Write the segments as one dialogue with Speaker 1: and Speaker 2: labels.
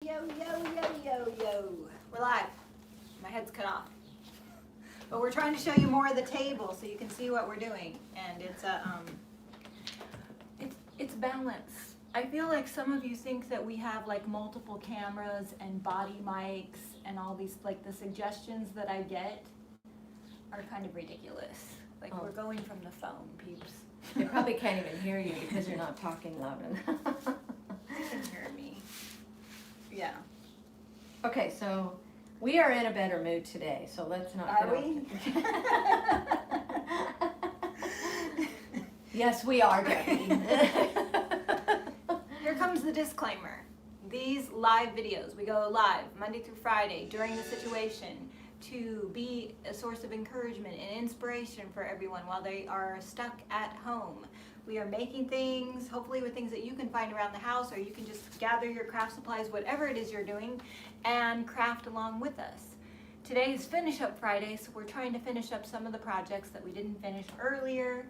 Speaker 1: Yo, yo, yo, yo, yo. We're live. My head's cut off. But we're trying to show you more of the table so you can see what we're doing. And it's balance. I feel like some of you think that we have like multiple cameras and body mics and all these, like the suggestions that I get are kind of ridiculous. Like we're going from the phone, peeps.
Speaker 2: They probably can't even hear you because you're not talking loud enough.
Speaker 1: They can hear me. Yeah.
Speaker 2: Okay, so we are in a better mood today, so let's not
Speaker 1: Are
Speaker 2: get
Speaker 1: we?
Speaker 2: Yes, we are, Debbie.
Speaker 1: Here comes the disclaimer. These live videos, we go live Monday through Friday during the situation to be a source of encouragement and inspiration for everyone while they are stuck at home. We are making things, hopefully with things that you can find around the house, or you can just gather your craft supplies, whatever it is you're doing, and craft along with us. Today is Finish Up Friday, so we're trying to finish up some of the projects that we didn't finish earlier.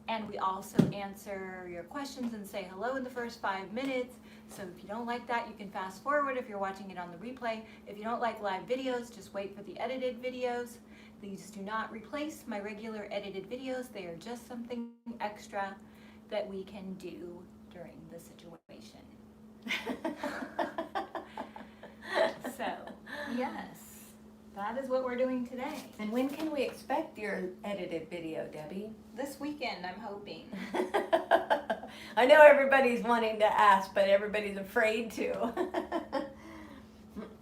Speaker 1: And we also answer your questions and say hello in the first 5 minutes. So if you don't like that, you can fast forward if you're watching it on the replay. If you don't like live videos, just wait for the edited videos. These do not replace my regular edited videos. They are just something extra that we can do during the situation. So, yes, that is what we're doing today.
Speaker 2: And when can we expect your edited video, Debbie?
Speaker 1: This weekend, I'm hoping.
Speaker 2: I know everybody's wanting to ask, but everybody's afraid to.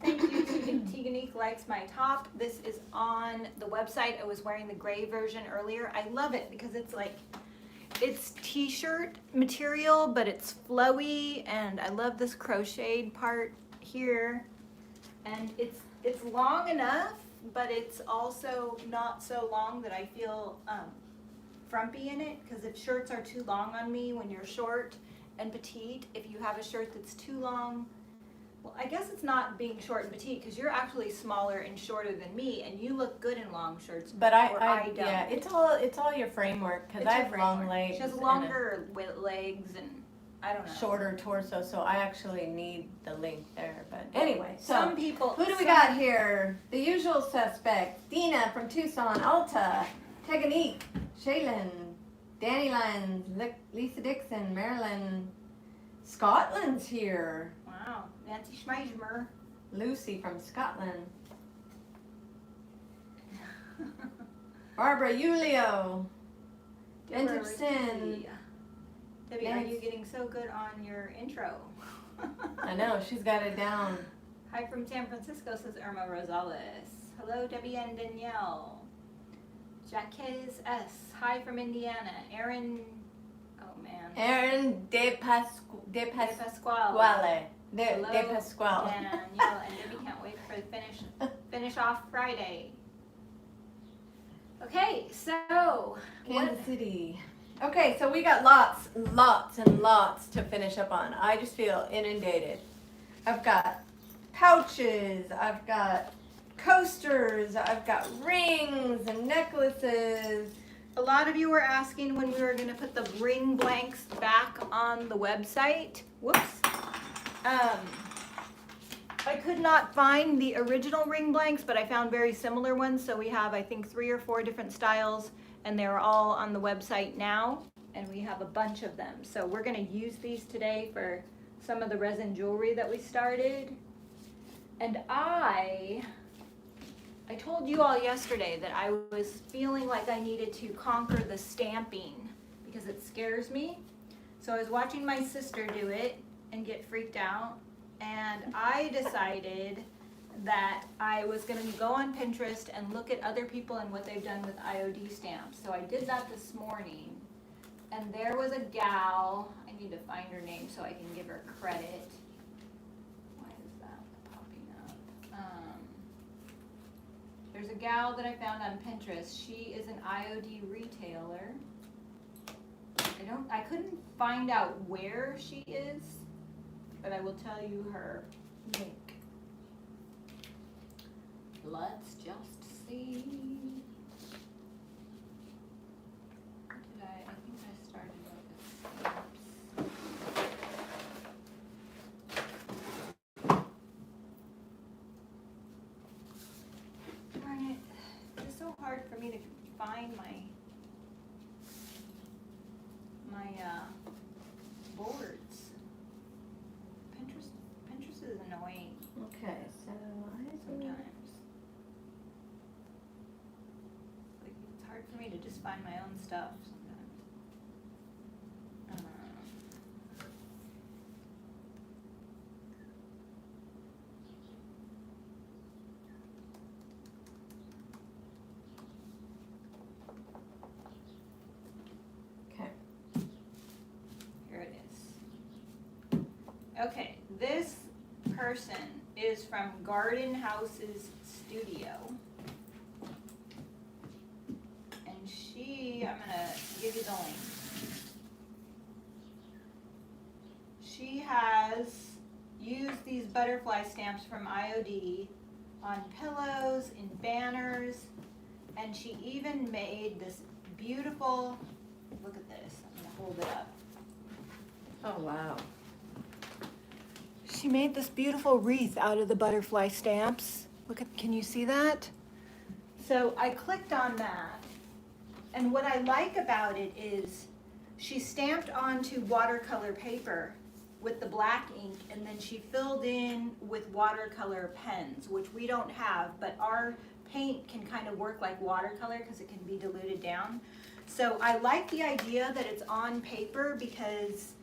Speaker 1: Thank you. Teganique likes my top. This is on the website. I was wearing the gray version earlier. I love it because it's like, it's t-shirt material, but it's flowy, and I love this crocheted part here. And it's long enough, but it's also not so long that I feel frumpy in it, because if shirts are too long on me when you're short and petite, if you have a shirt that's too long, well, I guess it's not being short and petite, because you're actually smaller and shorter than me, and you look good in long shirts.
Speaker 2: But
Speaker 1: I don't.
Speaker 2: Yeah, it's all your framework, because I have long legs.
Speaker 1: She has longer legs and I don't know.
Speaker 2: Shorter torso, so I actually need the length there. But anyway, so
Speaker 1: some people.
Speaker 2: who do we got here? The usual suspects: Dina from Tucson, Alta, Teganique, Shaylin, Danny Lyons, Lisa Dixon, Marilyn, Scotland's here.
Speaker 1: Wow, Nancy Schmeismer.
Speaker 2: Lucy from Scotland. Barbara Julio. Vintage Sin.
Speaker 1: Debbie, are you getting so good on your intro?
Speaker 2: I know, she's got it down.
Speaker 1: Hi from San Francisco, says Irma Rosales. Hello, Debbie and Danielle. Jacques S. Hi from Indiana. Aaron, oh man.
Speaker 2: Aaron De Pasquale.
Speaker 1: De
Speaker 2: Pasquale.
Speaker 1: Hello,
Speaker 2: De Pasquale.
Speaker 1: Danielle and Debbie can't wait for the finish off Friday. Okay, so
Speaker 2: Kansas City. Okay, so we got lots and lots to finish up on. I just feel inundated. I've got pouches, I've got coasters, I've got rings and necklaces.
Speaker 1: a lot of you were asking when we were going to put the ring blanks back on the website. Whoops. I could not find the original ring blanks, but I found very similar ones. So we have, I think, 3 or 4 different styles, and they're all on the website now, and we have a bunch of them. So we're going to use these today for some of the resin jewelry that we started. And I told you all yesterday that I was feeling like I needed to conquer the stamping because it scares me. So I was watching my sister do it and get freaked out, and I decided that I was going to go on Pinterest and look at other people and what they've done with IOD stamps. So I did that this morning, and there was a gal, I need to find her name so I can give her credit. Why is that popping up? There's a gal that I found on Pinterest. She is an IOD retailer. I couldn't find out where she is, but I will tell you her link. Let's just see. I think I started with the stamps. me to find my boards. Pinterest is annoying
Speaker 2: Okay, so
Speaker 1: sometimes. Like, it's hard for me to just find my own stuff sometimes.
Speaker 2: Okay.
Speaker 1: Here it is. Okay, this person is from Garden House's studio. And I'm gonna give you the link. She has used these butterfly stamps from IOD on pillows, in banners, and she even made this beautiful, look at this, I'm gonna hold it up.
Speaker 2: Oh, wow.
Speaker 1: She made this beautiful wreath out of the butterfly stamps. Look at, can you see that? So I clicked on that, and what I like about it is she stamped onto watercolor paper with the black ink, and then she filled in with watercolor pens, which we don't have, but our paint can kind of work like watercolor because it can be diluted down. So I like the idea that it's on paper because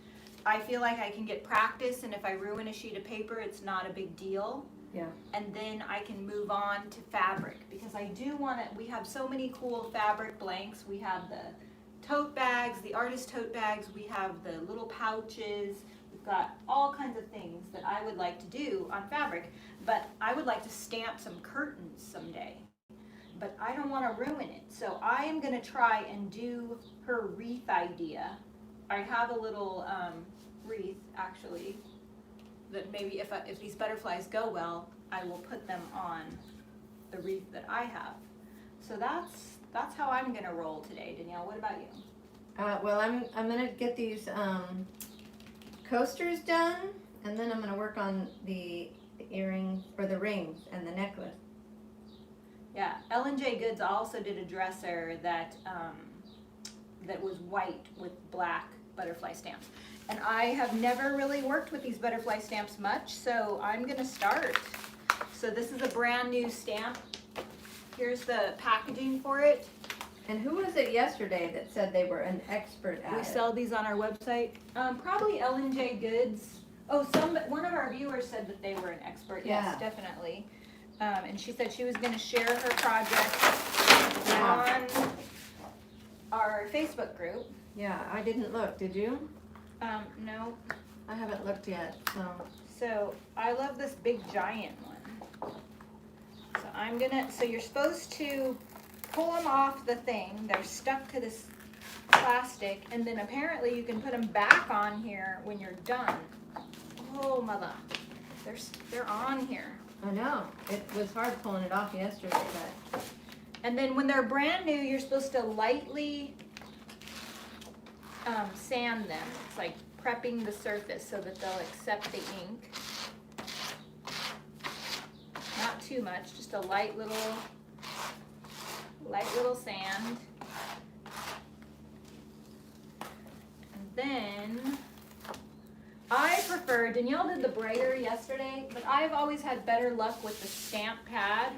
Speaker 1: I feel like I can get practice, and if I ruin a sheet of paper, it's not a big deal.
Speaker 2: Yeah.
Speaker 1: And then I can move on to fabric, because I do want to, we have so many cool fabric blanks. We have the tote bags, the artist tote bags, we have the little pouches, we've got all kinds of things that I would like to do on fabric, but I would like to stamp some curtains someday. But I don't want to ruin it, so I am going to try and do her wreath idea. I have a little wreath, actually, that maybe if these butterflies go well, I will put them on the wreath that I have. So that's how I'm gonna roll today. Danielle, what about you?
Speaker 2: Well, I'm gonna get these coasters done, and then I'm gonna work on the earrings or the rings and the necklace.
Speaker 1: Yeah, L&J Goods also did a dresser that that was white with black butterfly stamps. And I have never really worked with these butterfly stamps much, so I'm gonna start. So this is a brand new stamp. Here's the packaging for it.
Speaker 2: And who was it yesterday that said they were an expert at
Speaker 1: We
Speaker 2: it?
Speaker 1: sell these on our website. Probably L&J Goods. Oh, one of our viewers said that they were an expert. Yes,
Speaker 2: Yeah.
Speaker 1: definitely. And she said she was gonna share her project on our Facebook group.
Speaker 2: Yeah, I didn't look. Did you?
Speaker 1: No.
Speaker 2: I haven't looked yet.
Speaker 1: So I love this big giant one. So you're supposed to pull them off the thing. They're stuck to this plastic, and then apparently you can put them back on here when you're done. Oh, mother. They're on here.
Speaker 2: I know. It was hard pulling it off yesterday, but.
Speaker 1: And then when they're brand new, you're supposed to lightly sand them. It's like prepping the surface so that they'll accept the ink. Not too much, just a light little sand. And then I prefer, Danielle did the brayer yesterday, but I've always had better luck with the stamp pad.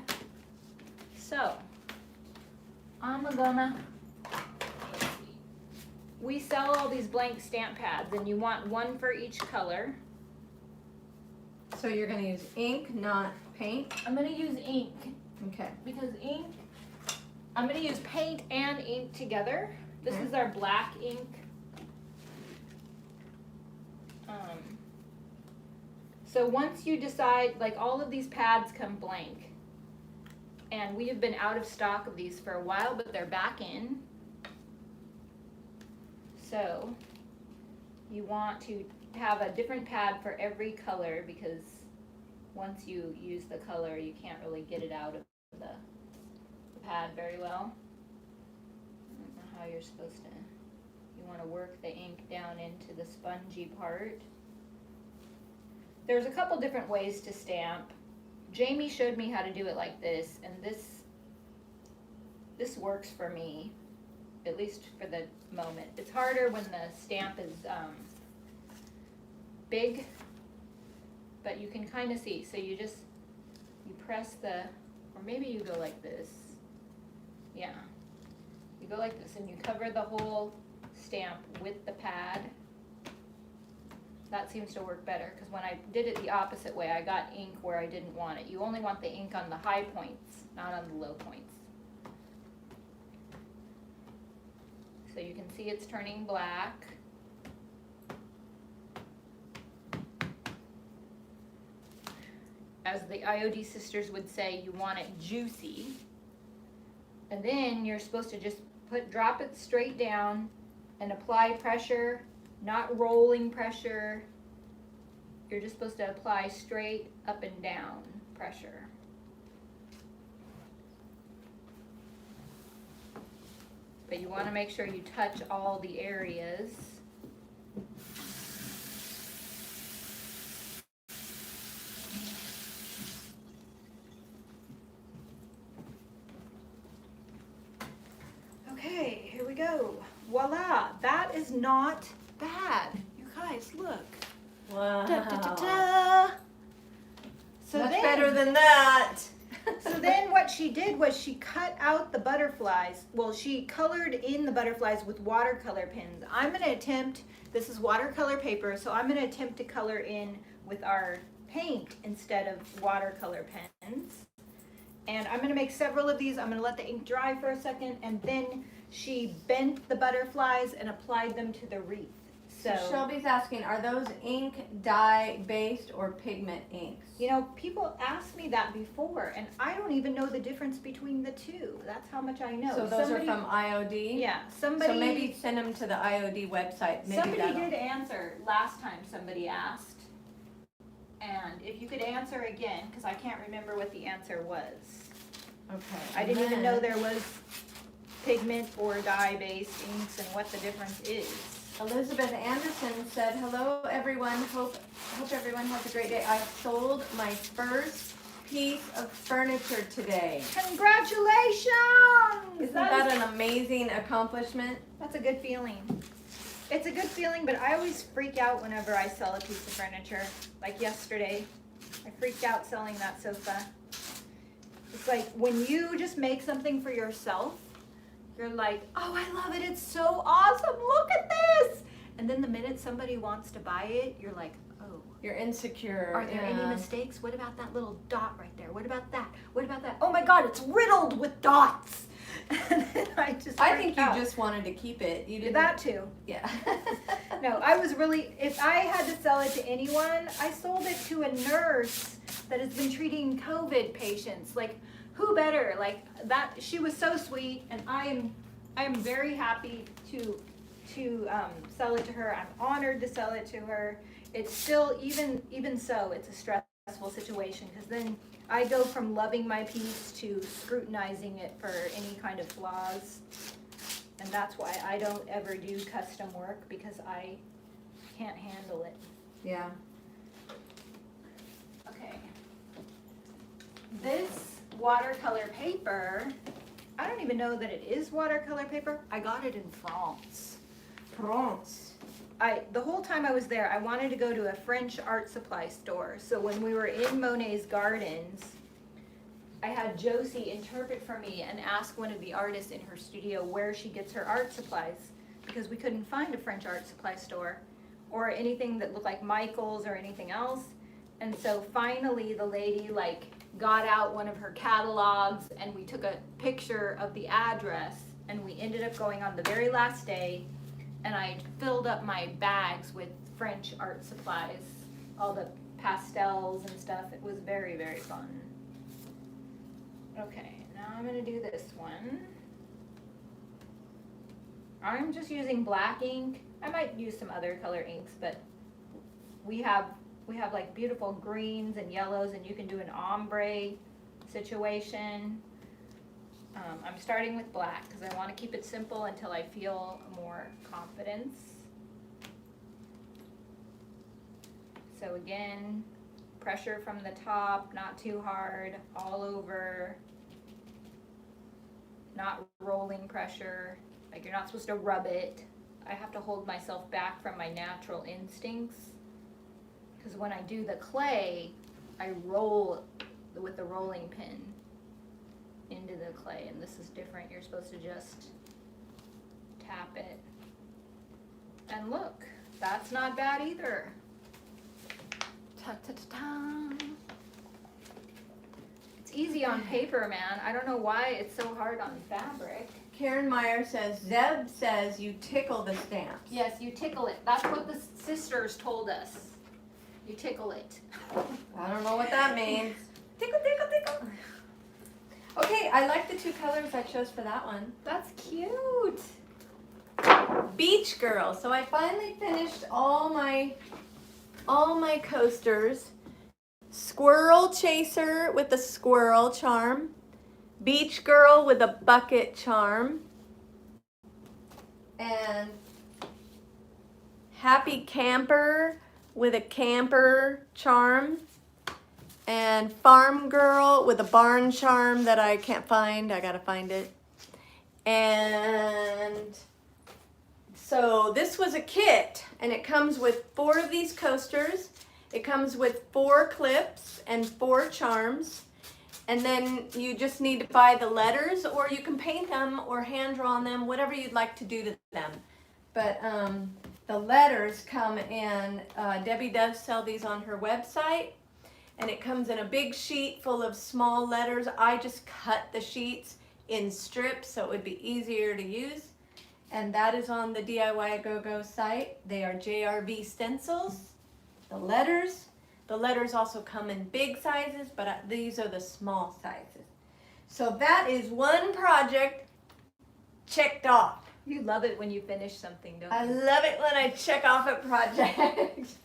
Speaker 1: So I'm gonna, we sell all these blank stamp pads, and you want one for each color.
Speaker 2: So you're gonna use ink, not paint?
Speaker 1: I'm gonna use ink,
Speaker 2: Okay.
Speaker 1: because ink, I'm gonna use paint and ink together. This
Speaker 2: Okay.
Speaker 1: is our black ink. So once you decide, like all of these pads come blank, and we have been out of stock of these for a while, but they're back in. So you want to have a different pad for every color, because once you use the color, you can't really get it out of the pad very well. I don't know how you're supposed to. You want to work the ink down into the spongy part. There's a couple different ways to stamp. Jamie showed me how to do it like this, and this This works for me, at least for the moment. It's harder when the stamp is big, but you can kind of see. So you press the, or maybe you go like this. Yeah, you go like this and you cover the whole stamp with the pad. That seems to work better, because when I did it the opposite way, I got ink where I didn't want it. You only want the ink on the high points, not on the low points. So you can see it's turning black. As the IOD sisters would say, you want it juicy. And then you're supposed to just drop it straight down and apply pressure, not rolling pressure. You're just supposed to apply straight up and down pressure. But you want to make sure you touch all the areas. Okay, here we go. Voila, that is not bad. You guys, look.
Speaker 2: Wow.
Speaker 1: Da, da, da, da. So
Speaker 2: Much
Speaker 1: then,
Speaker 2: better than that.
Speaker 1: so then what she did was she cut out the butterflies. Well, she colored in the butterflies with watercolor pens. I'm going to attempt, this is watercolor paper, so I'm going to attempt to color in with our paint instead of watercolor pens. And I'm going to make several of these. I'm going to let the ink dry for a second, and then she bent the butterflies and applied them to the wreath.
Speaker 2: So Shelby's asking, are those ink dye based or pigment inks?
Speaker 1: You know, people asked me that before, and I don't even know the difference between the two. That's how much I know.
Speaker 2: So those are from IOD?
Speaker 1: Yeah, somebody.
Speaker 2: So maybe send them to the IOD website. Maybe
Speaker 1: somebody did answer last time somebody asked. And if you could answer again, because I can't remember what the answer was.
Speaker 2: Okay.
Speaker 1: I didn't even know there was pigment or dye-based inks and what the difference is.
Speaker 2: Elizabeth Anderson said, hello everyone, hope everyone has a great day. I sold my first piece of furniture today.
Speaker 1: Congratulations!
Speaker 2: Isn't that an amazing accomplishment?
Speaker 1: That's a good feeling. It's a good feeling, but I always freak out whenever I sell a piece of furniture. Like yesterday, I freaked out selling that sofa. It's like when you just make something for yourself, you're like, oh, I love it. It's so awesome. Look at this. And then the minute somebody wants to buy it, you're like, oh.
Speaker 2: You're insecure.
Speaker 1: Are there any mistakes? What about that little dot right there? What about that? What about that? Oh my God, it's riddled with dots. And then I
Speaker 2: think you just wanted to keep it. You did
Speaker 1: that too.
Speaker 2: Yeah.
Speaker 1: No, I was really, if I had to sell it to anyone, I sold it to a nurse that has been treating COVID patients. Like, who better? Like that, she was so sweet, and I am very happy to sell it to her. I'm honored to sell it to her. It's still, even so, it's a stressful situation, because then I go from loving my piece to scrutinizing it for any kind of flaws. And that's why I don't ever do custom work, because I can't handle it.
Speaker 2: Yeah.
Speaker 1: Okay. This watercolor paper, I don't even know that it is watercolor paper. I got it in France.
Speaker 2: France.
Speaker 1: The whole time I was there, I wanted to go to a French art supply store. So when we were in Monet's Gardens, I had Josie interpret for me and ask one of the artists in her studio where she gets her art supplies, because we couldn't find a French art supply store or anything that looked like Michael's or anything else. And so finally the lady got out one of her catalogs, and we took a picture of the address, and we ended up going on the very last day, and I filled up my bags with French art supplies, all the pastels and stuff. It was very, very fun. Okay, now I'm going to do this one. I'm just using black ink. I might use some other color inks, but we have like beautiful greens and yellows, and you can do an ombre situation. I'm starting with black because I want to keep it simple until I feel more confidence. So again, pressure from the top, not too hard, all over. not rolling pressure. Like you're not supposed to rub it. I have to hold myself back from my natural instincts. Because when I do the clay, I roll with the rolling pin into the clay, and this is different. You're supposed to just tap it. And look, that's not bad either. Ta-ta-ta-ta. It's easy on paper, man. I don't know why it's so hard on fabric.
Speaker 2: Karen Meyer says, Zeb says you tickle the stamps.
Speaker 1: Yes, you tickle it. That's what the sisters told us. You tickle it.
Speaker 2: I don't know what that means. Tickle, tickle, tickle. Okay, I like the two colors I chose for that one.
Speaker 1: That's cute.
Speaker 2: Beach Girl. So I finally finished all my coasters. Squirrel Chaser with the squirrel charm. Beach Girl with a bucket charm. And Happy Camper with a camper charm. And Farm Girl with a barn charm that I can't find. I gotta find it. And so this was a kit, and it comes with 4 of these coasters. It comes with 4 clips and 4 charms. And then you just need to buy the letters, or you can paint them or hand draw on them, whatever you'd like to do to them. But the letters come in, Debbie does sell these on her website. And it comes in a big sheet full of small letters. I just cut the sheets in strips so it would be easier to use. And that is on the DIY Go-Go site. They are JRV stencils. The letters also come in big sizes, but these are the small sizes. So that is one project checked off.
Speaker 1: You love it when you finish something, don't
Speaker 2: I
Speaker 1: you?
Speaker 2: love it when I check off a project.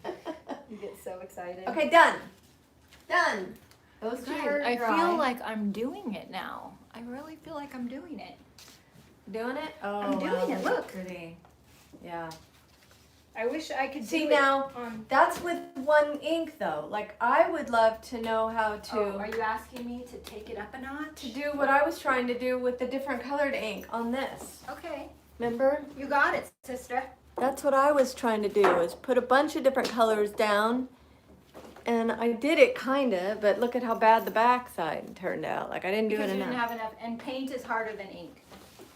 Speaker 1: You get so excited.
Speaker 2: Okay, done. Done. Those two are
Speaker 1: I
Speaker 2: dry.
Speaker 1: feel like I'm doing it now. I really feel like I'm doing it.
Speaker 2: Doing it? Oh,
Speaker 1: I'm doing it,
Speaker 2: that's
Speaker 1: look.
Speaker 2: Pretty. Yeah.
Speaker 1: I wish I could
Speaker 2: See
Speaker 1: do
Speaker 2: now,
Speaker 1: it on...
Speaker 2: that's with one ink though. Like I would love to know how to
Speaker 1: Oh, are you asking me to take it up a notch?
Speaker 2: to do what I was trying to do with the different colored ink on this.
Speaker 1: Okay.
Speaker 2: Remember?
Speaker 1: You got it, sister.
Speaker 2: That's what I was trying to do, is put a bunch of different colors down. And I did it kinda, but look at how bad the back side turned out. Like I didn't do
Speaker 1: Because
Speaker 2: it
Speaker 1: you
Speaker 2: enough.
Speaker 1: didn't have enough. And paint is harder than ink.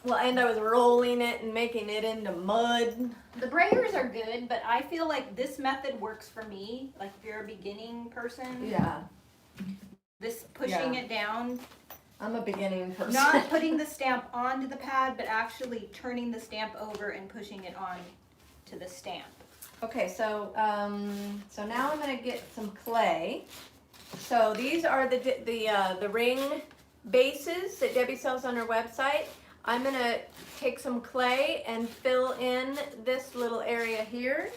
Speaker 2: Well, and I was rolling it and making it into mud.
Speaker 1: The brayers are good, but I feel like this method works for me. Like if you're a beginning person,
Speaker 2: Yeah,
Speaker 1: this pushing it down,
Speaker 2: I'm a beginning person.
Speaker 1: not putting the stamp onto the pad, but actually turning the stamp over and pushing it on to the stamp.
Speaker 2: Okay, so so now I'm gonna get some clay. So these are the ring bases that Debbie sells on her website. I'm gonna take some clay and fill in this little area here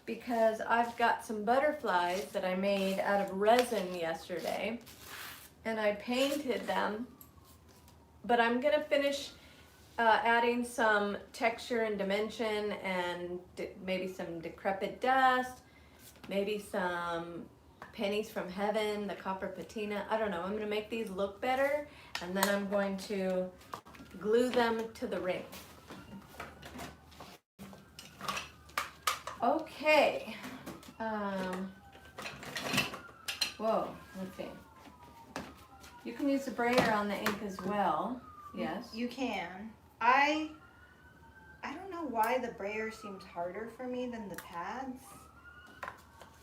Speaker 2: because I've got some butterflies that I made out of resin yesterday, and I painted them. But I'm gonna finish adding some texture and dimension and maybe some decrepit dust, maybe some pennies from heaven, the copper patina. I don't know. I'm going to make these look better, and then I'm going to glue them to the ring. Okay. Whoa, let's see. You can use the brayer on the ink as well. Yes.
Speaker 1: You can. I don't know why the brayer seems harder for me than the pads.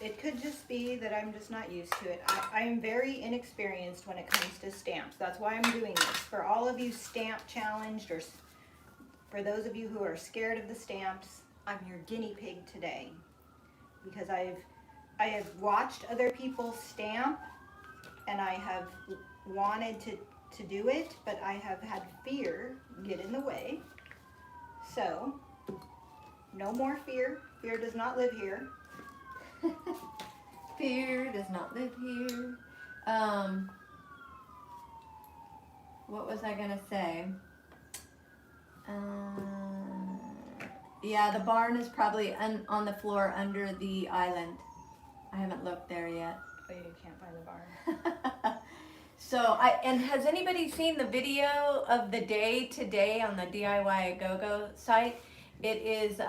Speaker 1: It could just be that I'm just not used to it. I am very inexperienced when it comes to stamps. That's why I'm doing this. For all of you stamp challenged, or for those of you who are scared of the stamps, I'm your guinea pig today. Because I have watched other people stamp, and I have wanted to do it, but I have had fear get in the way. So, no more fear. Fear does not live here.
Speaker 2: Fear does not live here. What was I gonna say? Yeah, the barn is probably on the floor under the island. I haven't looked there yet.
Speaker 1: Oh, you can't find the barn.
Speaker 2: So and has anybody seen the video of the day today on the DIY Go-Go site? It is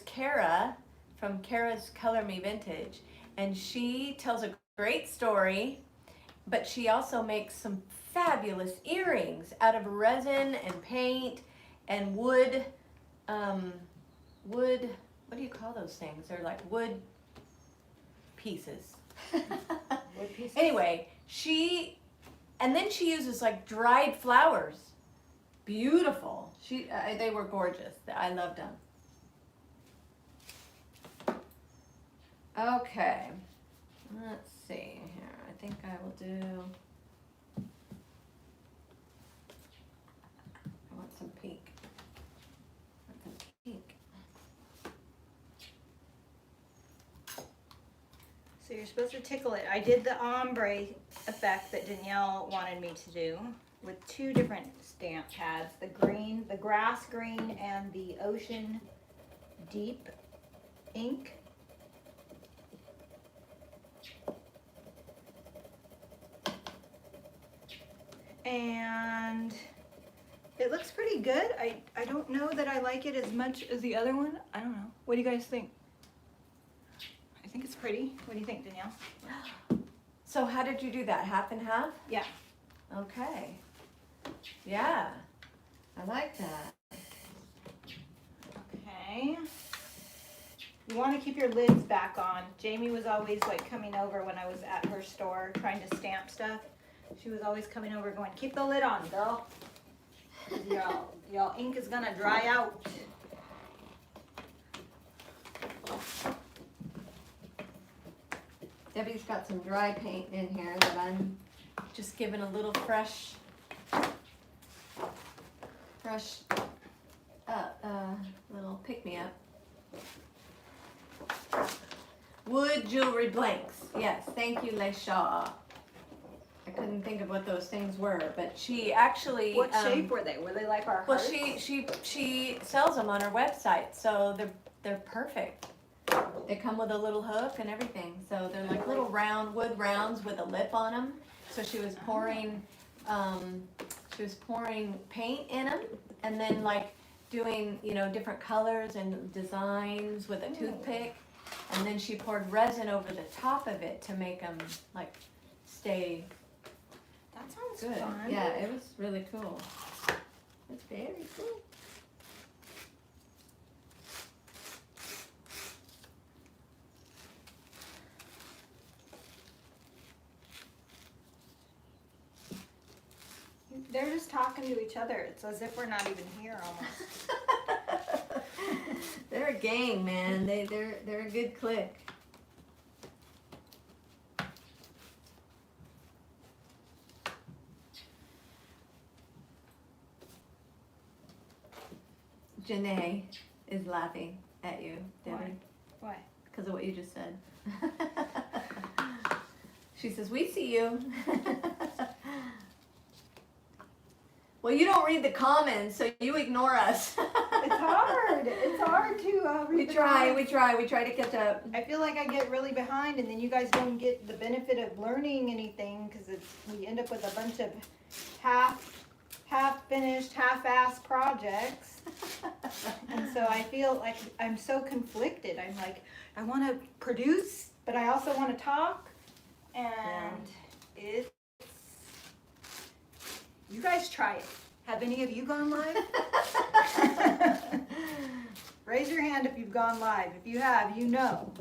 Speaker 2: Kara from Kara's Color Me Vintage, and she tells a great story, but she also makes some fabulous earrings out of resin and paint and wood, what do you call those things? They're like wood pieces.
Speaker 1: Wood pieces?
Speaker 2: Anyway, and then she uses like dried flowers. Beautiful. They were gorgeous. I loved them. Okay, let's see here. I think I will do, I want some pink. I want some pink.
Speaker 1: So you're supposed to tickle it. I did the ombre effect that Danielle wanted me to do with two different stamp pads, the green, the grass green, and the ocean deep ink. And it looks pretty good. I don't know that I like it as much as the other one. I don't know. What do you guys think? I think it's pretty. What do you think, Danielle?
Speaker 2: So how did you do that? Half and half?
Speaker 1: Yeah.
Speaker 2: Okay. Yeah, I like that.
Speaker 1: Okay. You want to keep your lids back on. Jamie was always like coming over when I was at her store trying to stamp stuff. She was always coming over going, keep the lid on, girl. Y'all ink is gonna dry out.
Speaker 2: Debbie's got some dry paint in here that I'm just giving a little fresh little pick-me-up. Wood jewelry blanks. Yes, thank you, Leisha. I couldn't think of what those things were, but she actually.
Speaker 1: What shape were they? Were they like our
Speaker 2: Well,
Speaker 1: hearts?
Speaker 2: she sells them on her website, so they're perfect. They come with a little hook and everything, so they're like little round wood rounds with a lip on them. So she was pouring paint in them, and then like doing different colors and designs with a toothpick, and then she poured resin over the top of it to make them like stay.
Speaker 1: That sounds
Speaker 2: Good.
Speaker 1: fun.
Speaker 2: Yeah, it was really cool. It's very cool.
Speaker 1: They're just talking to each other. It's as if we're not even here almost.
Speaker 2: They're a gang, man. They're a good clique. Janae is laughing at you, Debbie.
Speaker 1: Why?
Speaker 2: Because of what you just said. She says, we see you. Well, you don't read the comments, so you ignore us.
Speaker 1: It's hard. It's hard to read.
Speaker 2: We try to catch up.
Speaker 1: I feel like I get really behind, and then you guys don't get the benefit of learning anything because we end up with a bunch of half finished, half-assed projects. And so I feel like I'm so conflicted. I'm like, I want to produce, but I also want to talk, and it's. You guys try it. Have any of you gone live? Raise your hand if you've gone live. If you have, you know.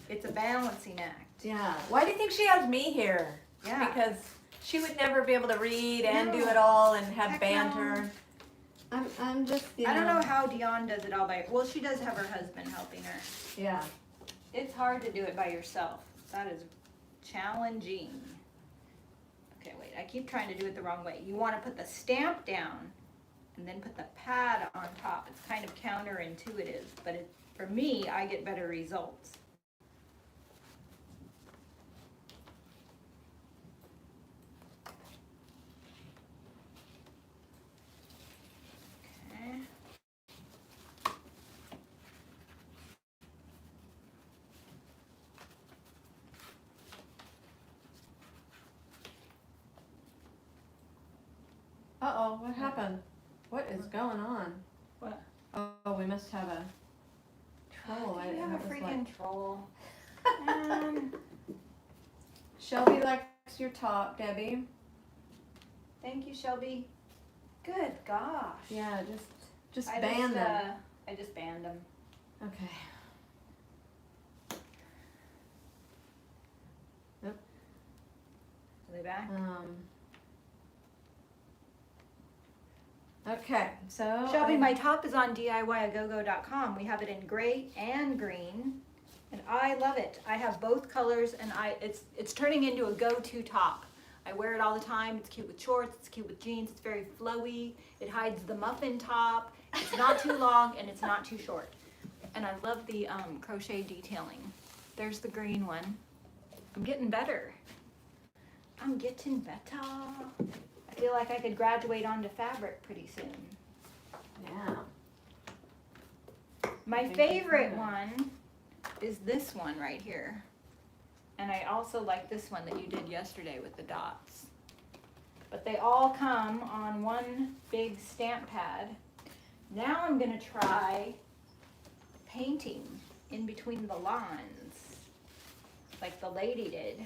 Speaker 1: It's a balancing act.
Speaker 2: Yeah. Why do you think she has me here?
Speaker 1: Yeah.
Speaker 2: Because she would never be able to read and
Speaker 1: No.
Speaker 2: do it all and have
Speaker 1: Heck
Speaker 2: banter. I'm just.
Speaker 1: I don't know how Dion does it all by. Well, she does have her husband helping her.
Speaker 2: Yeah.
Speaker 1: It's hard to do it by yourself. That is challenging. Okay, wait. I keep trying to do it the wrong way. You want to put the stamp down and then put the pad on top. It's kind of counterintuitive, but for me, I get better results. Okay.
Speaker 2: Uh-oh, what happened? What is going on?
Speaker 1: What?
Speaker 2: Oh, we must have a troll.
Speaker 1: You have a freaking troll.
Speaker 2: Shelby likes your top, Debbie.
Speaker 1: Thank you, Shelby. Good gosh.
Speaker 2: Yeah, just ban them.
Speaker 1: I just banned them.
Speaker 2: Okay.
Speaker 1: Are they back?
Speaker 2: Okay, so
Speaker 1: Shelby, my top is on DIYagogo.com. We have it in gray and green, and I love it. I have both colors, and it's turning into a go-to top. I wear it all the time. It's cute with shorts. It's cute with jeans. It's very flowy. It hides the muffin top. It's not too long, and it's not too short. And I love the crochet detailing. There's the green one. I'm getting better. I'm getting better. I feel like I could graduate onto fabric pretty soon.
Speaker 2: Yeah.
Speaker 1: My favorite one is this one right here. And I also like this one that you did yesterday with the dots. But they all come on one big stamp pad. Now I'm gonna try painting in between the lines, like the lady did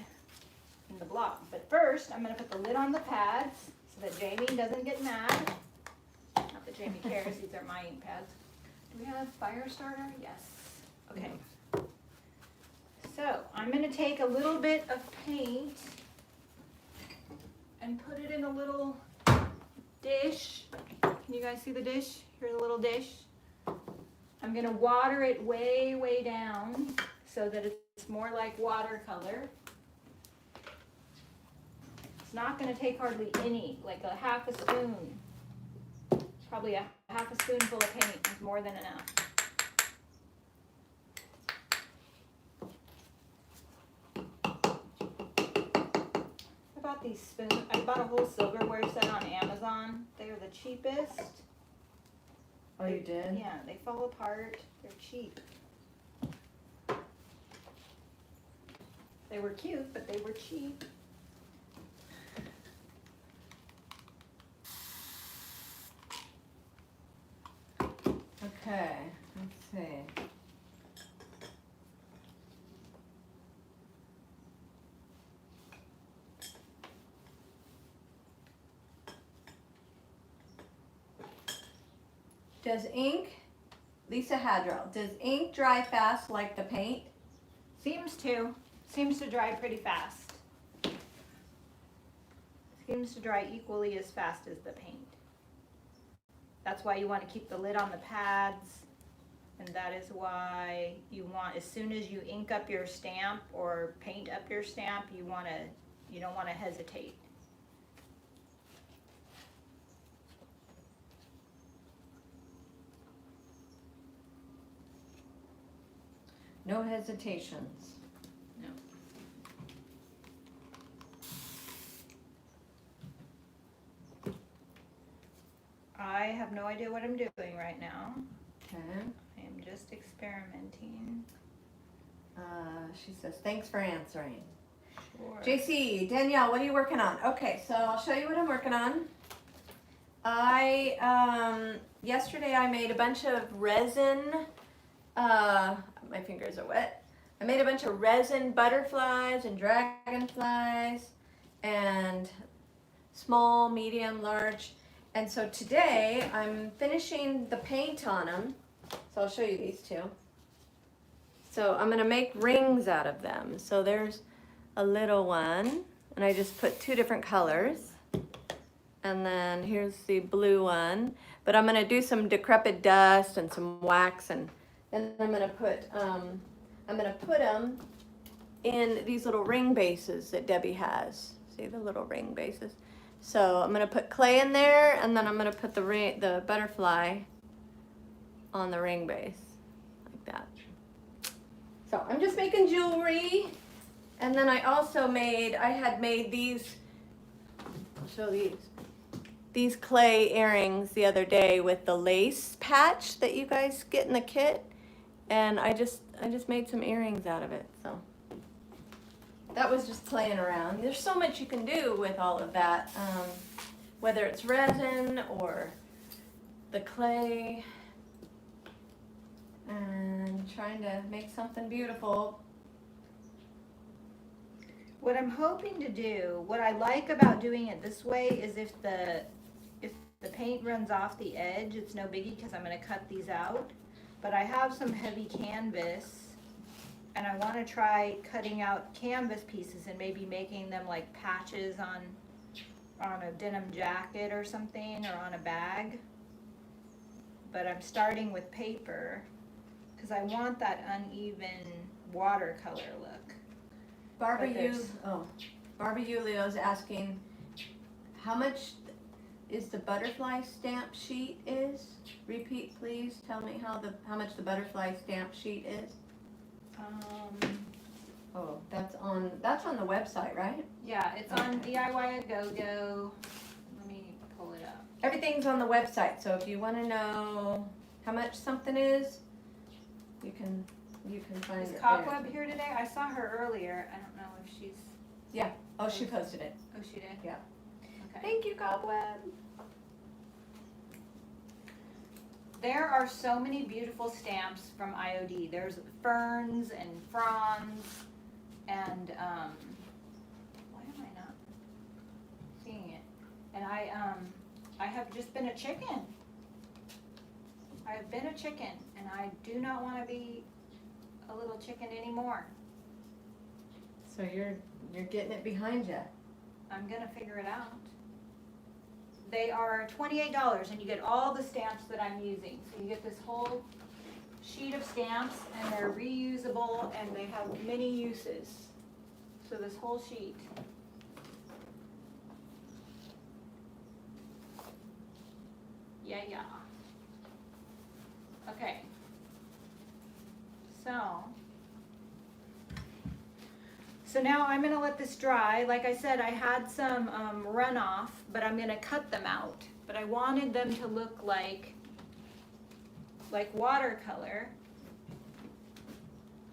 Speaker 1: in the blog. But first, I'm gonna put the lid on the pads so that Jamie doesn't get mad. Not that Jamie cares, these are my ink pads. Do we have fire starter? Yes. Okay. So I'm going to take a little bit of paint and put it in a little dish. Can you guys see the dish? Here's a little dish. I'm going to water it way, way down so that it's more like watercolor. It's not going to take hardly any, like a half a spoon. Probably a half a spoonful of paint is more than enough. These spoons. I bought a whole silverware set on Amazon. They are the cheapest.
Speaker 2: Oh, you did?
Speaker 1: Yeah, they fall apart. They're cheap. They were cute, but they were cheap.
Speaker 2: Okay, let's see. Does ink, Lisa Hadrell, does ink dry fast like the paint?
Speaker 1: Seems to dry pretty fast. Seems to dry equally as fast as the paint. That's why you want to keep the lid on the pads, and that is why you want, as soon as you ink up your stamp or paint up your stamp, you don't want to hesitate.
Speaker 2: No hesitations.
Speaker 1: No. I have no idea what I'm doing right now.
Speaker 2: Okay.
Speaker 1: I am just experimenting.
Speaker 2: She says, thanks for answering.
Speaker 1: Sure.
Speaker 2: JC, Danielle, what are you working on? Okay, so I'll show you what I'm working on. Yesterday I made a bunch of resin, my fingers are wet. I made a bunch of resin butterflies and dragonflies and small, medium, large. And so today I'm finishing the paint on them. So I'll show you these two. So I'm gonna make rings out of them. So there's a little one, and I just put two different colors. And then here's the blue one. But I'm gonna do some decrepit dust and some wax, and then I'm gonna put them in these little ring bases that Debbie has. See the little ring bases? So I'm gonna put clay in there, and then I'm gonna put the butterfly on the ring base, like that. So I'm just making jewelry, and then I had made these, I'll show these clay earrings the other day with the lace patch that you guys get in the kit, and I just made some earrings out of it. So that was just playing around. There's so much you can do with all of that. whether it's resin or the clay, and trying to make something beautiful.
Speaker 1: What I'm hoping to do, what I like about doing it this way is if the paint runs off the edge, it's no biggie because I'm going to cut these out. But I have some heavy canvas and I want to try cutting out canvas pieces and maybe making them like patches on a denim jacket or something, or on a bag. But I'm starting with paper because I want that uneven watercolor look.
Speaker 2: Barbara Yulio's asking, how much is the butterfly stamp sheet is? Repeat, please. Tell me how much the butterfly stamp sheet is. Oh, that's on the website, right?
Speaker 1: Yeah, it's on DIY a Go-Go. Let me pull it up.
Speaker 2: Everything's on the website, so if you want to know how much something is, you can find it
Speaker 1: Is
Speaker 2: there.
Speaker 1: Cobweb here today? I saw her earlier. I don't know if she's.
Speaker 2: Yeah. Oh, she posted it.
Speaker 1: Oh, she did?
Speaker 2: Yeah.
Speaker 1: Okay.
Speaker 2: Thank you, Cobweb.
Speaker 1: There are so many beautiful stamps from IOD. There's ferns and fronds and why am I not seeing it? And I have just been a chicken. I have been a chicken and I do not want to be a little chicken anymore.
Speaker 2: So you're getting it behind you.
Speaker 1: I'm gonna figure it out. They are $28 and you get all the stamps that I'm using. So you get this whole sheet of stamps and they're reusable and they have many uses. So this whole sheet. Yeah. Okay. So now I'm gonna let this dry. Like I said, I had some runoff, but I'm gonna cut them out. But I wanted them to look like watercolor.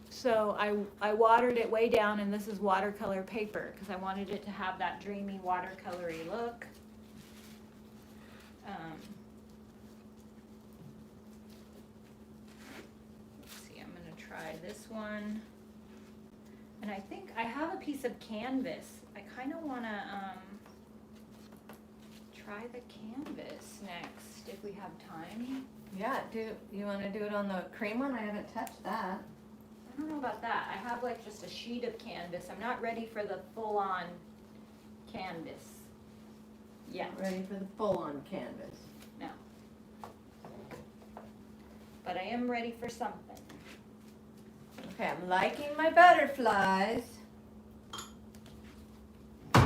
Speaker 1: So I watered it way down, and this is watercolor paper because I wanted it to have that dreamy watercolory look. Let's see, I'm gonna try this one. And I think I have a piece of canvas. I kind of want to try the canvas next if we have time.
Speaker 2: Yeah, you want to do it on the cream one? I haven't touched that.
Speaker 1: I don't know about that. I have like just a sheet of canvas. I'm not ready for the full-on canvas yet.
Speaker 2: Not ready for the full-on canvas.
Speaker 1: No. But I am ready for something.
Speaker 2: Okay, I'm liking my butterflies.
Speaker 1: So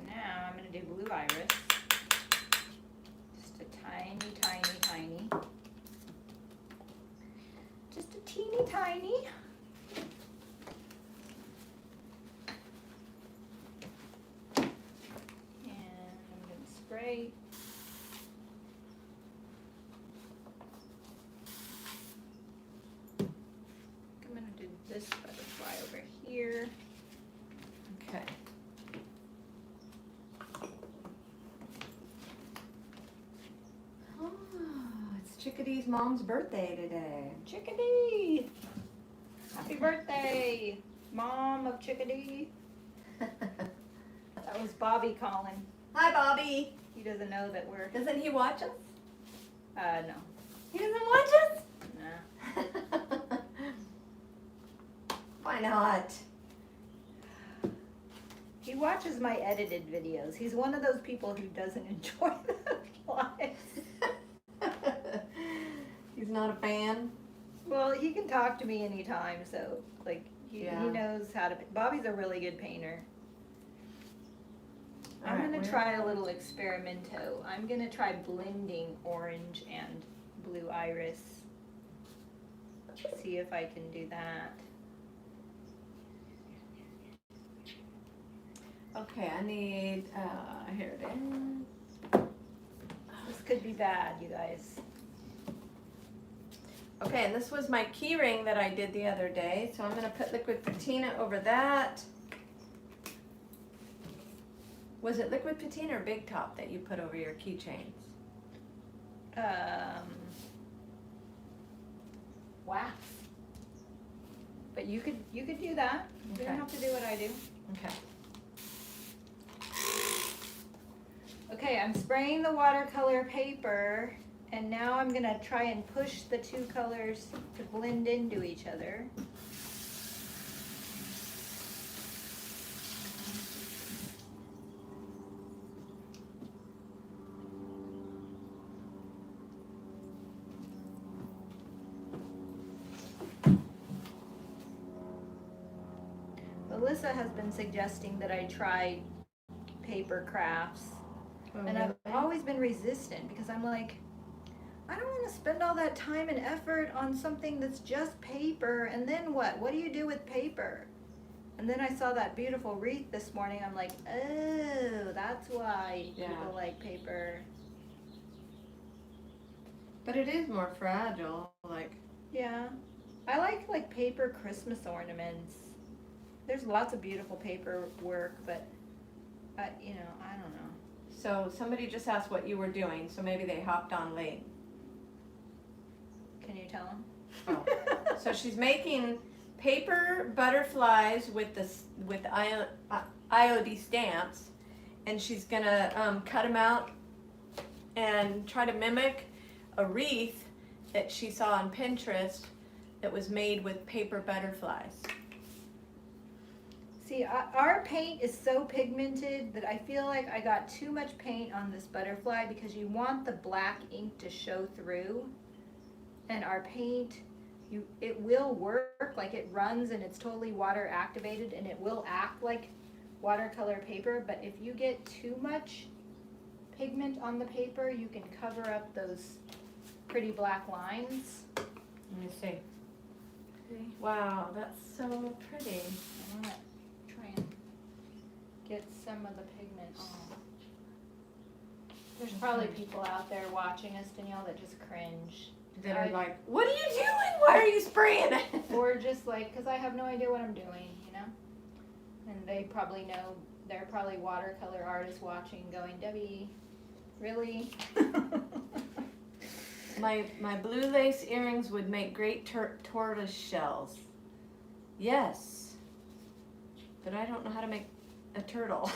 Speaker 1: now I'm going to do blue iris. Just a tiny. Just a teeny tiny. Spray. I'm going to do this butterfly over here.
Speaker 2: Okay. Oh, it's Chickadee's mom's birthday today.
Speaker 1: Chickadee! Happy birthday, Mom of Chickadee. That was Bobby calling.
Speaker 2: Hi, Bobby.
Speaker 1: He doesn't know that we're...
Speaker 2: Doesn't he watch us?
Speaker 1: No.
Speaker 2: He doesn't watch us?
Speaker 1: Nah.
Speaker 2: Why not?
Speaker 1: He watches my edited videos. He's one of those people who doesn't enjoy the live.
Speaker 2: He's not a fan?
Speaker 1: Well, he can talk to me anytime, so, like, he
Speaker 2: Yeah.
Speaker 1: knows how to... Bobby's a really good painter. I'm
Speaker 2: Alright,
Speaker 1: going to try a little experimento. I'm going to try blending orange and blue iris. See if I can do that.
Speaker 2: Okay, I need, here it is.
Speaker 1: This could be bad, you guys.
Speaker 2: Okay, and this was my key ring that I did the other day. So I'm gonna put liquid patina over that. Was it liquid patina or Big Top that you put over your keychains?
Speaker 1: Wax. But you could do that. You
Speaker 2: Okay.
Speaker 1: don't have to do what I do.
Speaker 2: Okay.
Speaker 1: Okay, I'm spraying the watercolor paper, and now I'm gonna try and push the two colors to blend into each other. Melissa has been suggesting that I try paper crafts.
Speaker 2: Oh,
Speaker 1: And I've
Speaker 2: really?
Speaker 1: always been resistant because I'm like, I don't want to spend all that time and effort on something that's just paper. And then what? What do you do with paper? And then I saw that beautiful wreath this morning. I'm like, oh, that's why
Speaker 2: Yeah.
Speaker 1: people like paper.
Speaker 2: But it is more fragile, like.
Speaker 1: Yeah. I like paper Christmas ornaments. There's lots of beautiful paper work, but I don't know.
Speaker 2: So somebody just asked what you were doing, so maybe they hopped on late.
Speaker 1: Can you tell them?
Speaker 2: Oh. So she's making paper butterflies with IOD stamps, and she's gonna cut them out and try to mimic a wreath that she saw on Pinterest that was made with paper butterflies.
Speaker 1: See, our paint is so pigmented that I feel like I got too much paint on this butterfly because you want the black ink to show through. And our paint, it will work, like it runs and it's totally water activated and it will act like watercolor paper, but if you get too much pigment on the paper, you can cover up those pretty black lines.
Speaker 2: Let me see.
Speaker 1: See?
Speaker 2: Wow, that's so pretty.
Speaker 1: I want to try and get some of the pigment on. There's probably people out there watching us, Danielle, that just cringe.
Speaker 2: That are like, what are you doing? Why are you spraying it?
Speaker 1: Or just like, because I have no idea what I'm doing, you know? And they probably know, they're probably watercolor artists watching going, Debbie, really?
Speaker 2: My blue lace earrings would make great tortoise shells. Yes. But I don't know how to make a turtle.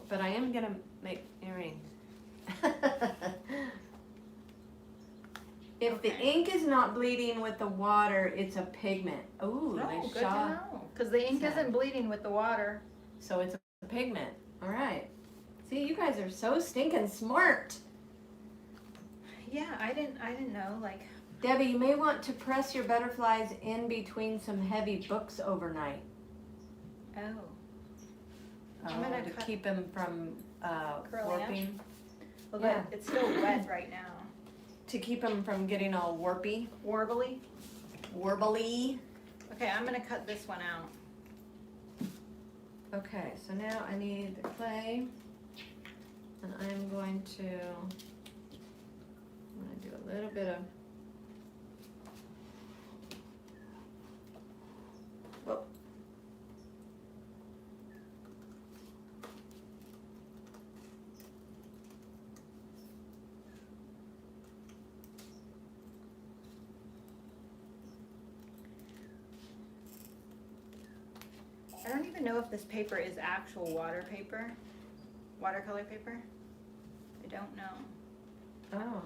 Speaker 2: But I am gonna make earrings. If the ink is not bleeding with the water, it's a pigment. Ooh,
Speaker 1: No,
Speaker 2: nice
Speaker 1: good
Speaker 2: shot.
Speaker 1: to know. Because the ink
Speaker 2: Sad.
Speaker 1: isn't bleeding with the water.
Speaker 2: So it's a pigment. All right. See, you guys are so stinking smart.
Speaker 1: Yeah, I didn't know, like,
Speaker 2: Debbie, you may want to press your butterflies in between some heavy books overnight.
Speaker 1: oh. I'm gonna
Speaker 2: to
Speaker 1: cut-
Speaker 2: keep them from
Speaker 1: Curling
Speaker 2: warping.
Speaker 1: Well,
Speaker 2: Yeah.
Speaker 1: it's still wet right now.
Speaker 2: To keep them from getting all warpy,
Speaker 1: Warbly.
Speaker 2: warbly.
Speaker 1: Okay, I'm gonna cut this one out.
Speaker 2: Okay, so now I need the clay, and I'm going to do a little bit of. Whoop.
Speaker 1: I don't even know if this paper is actual watercolor paper. I don't know.
Speaker 2: Oh,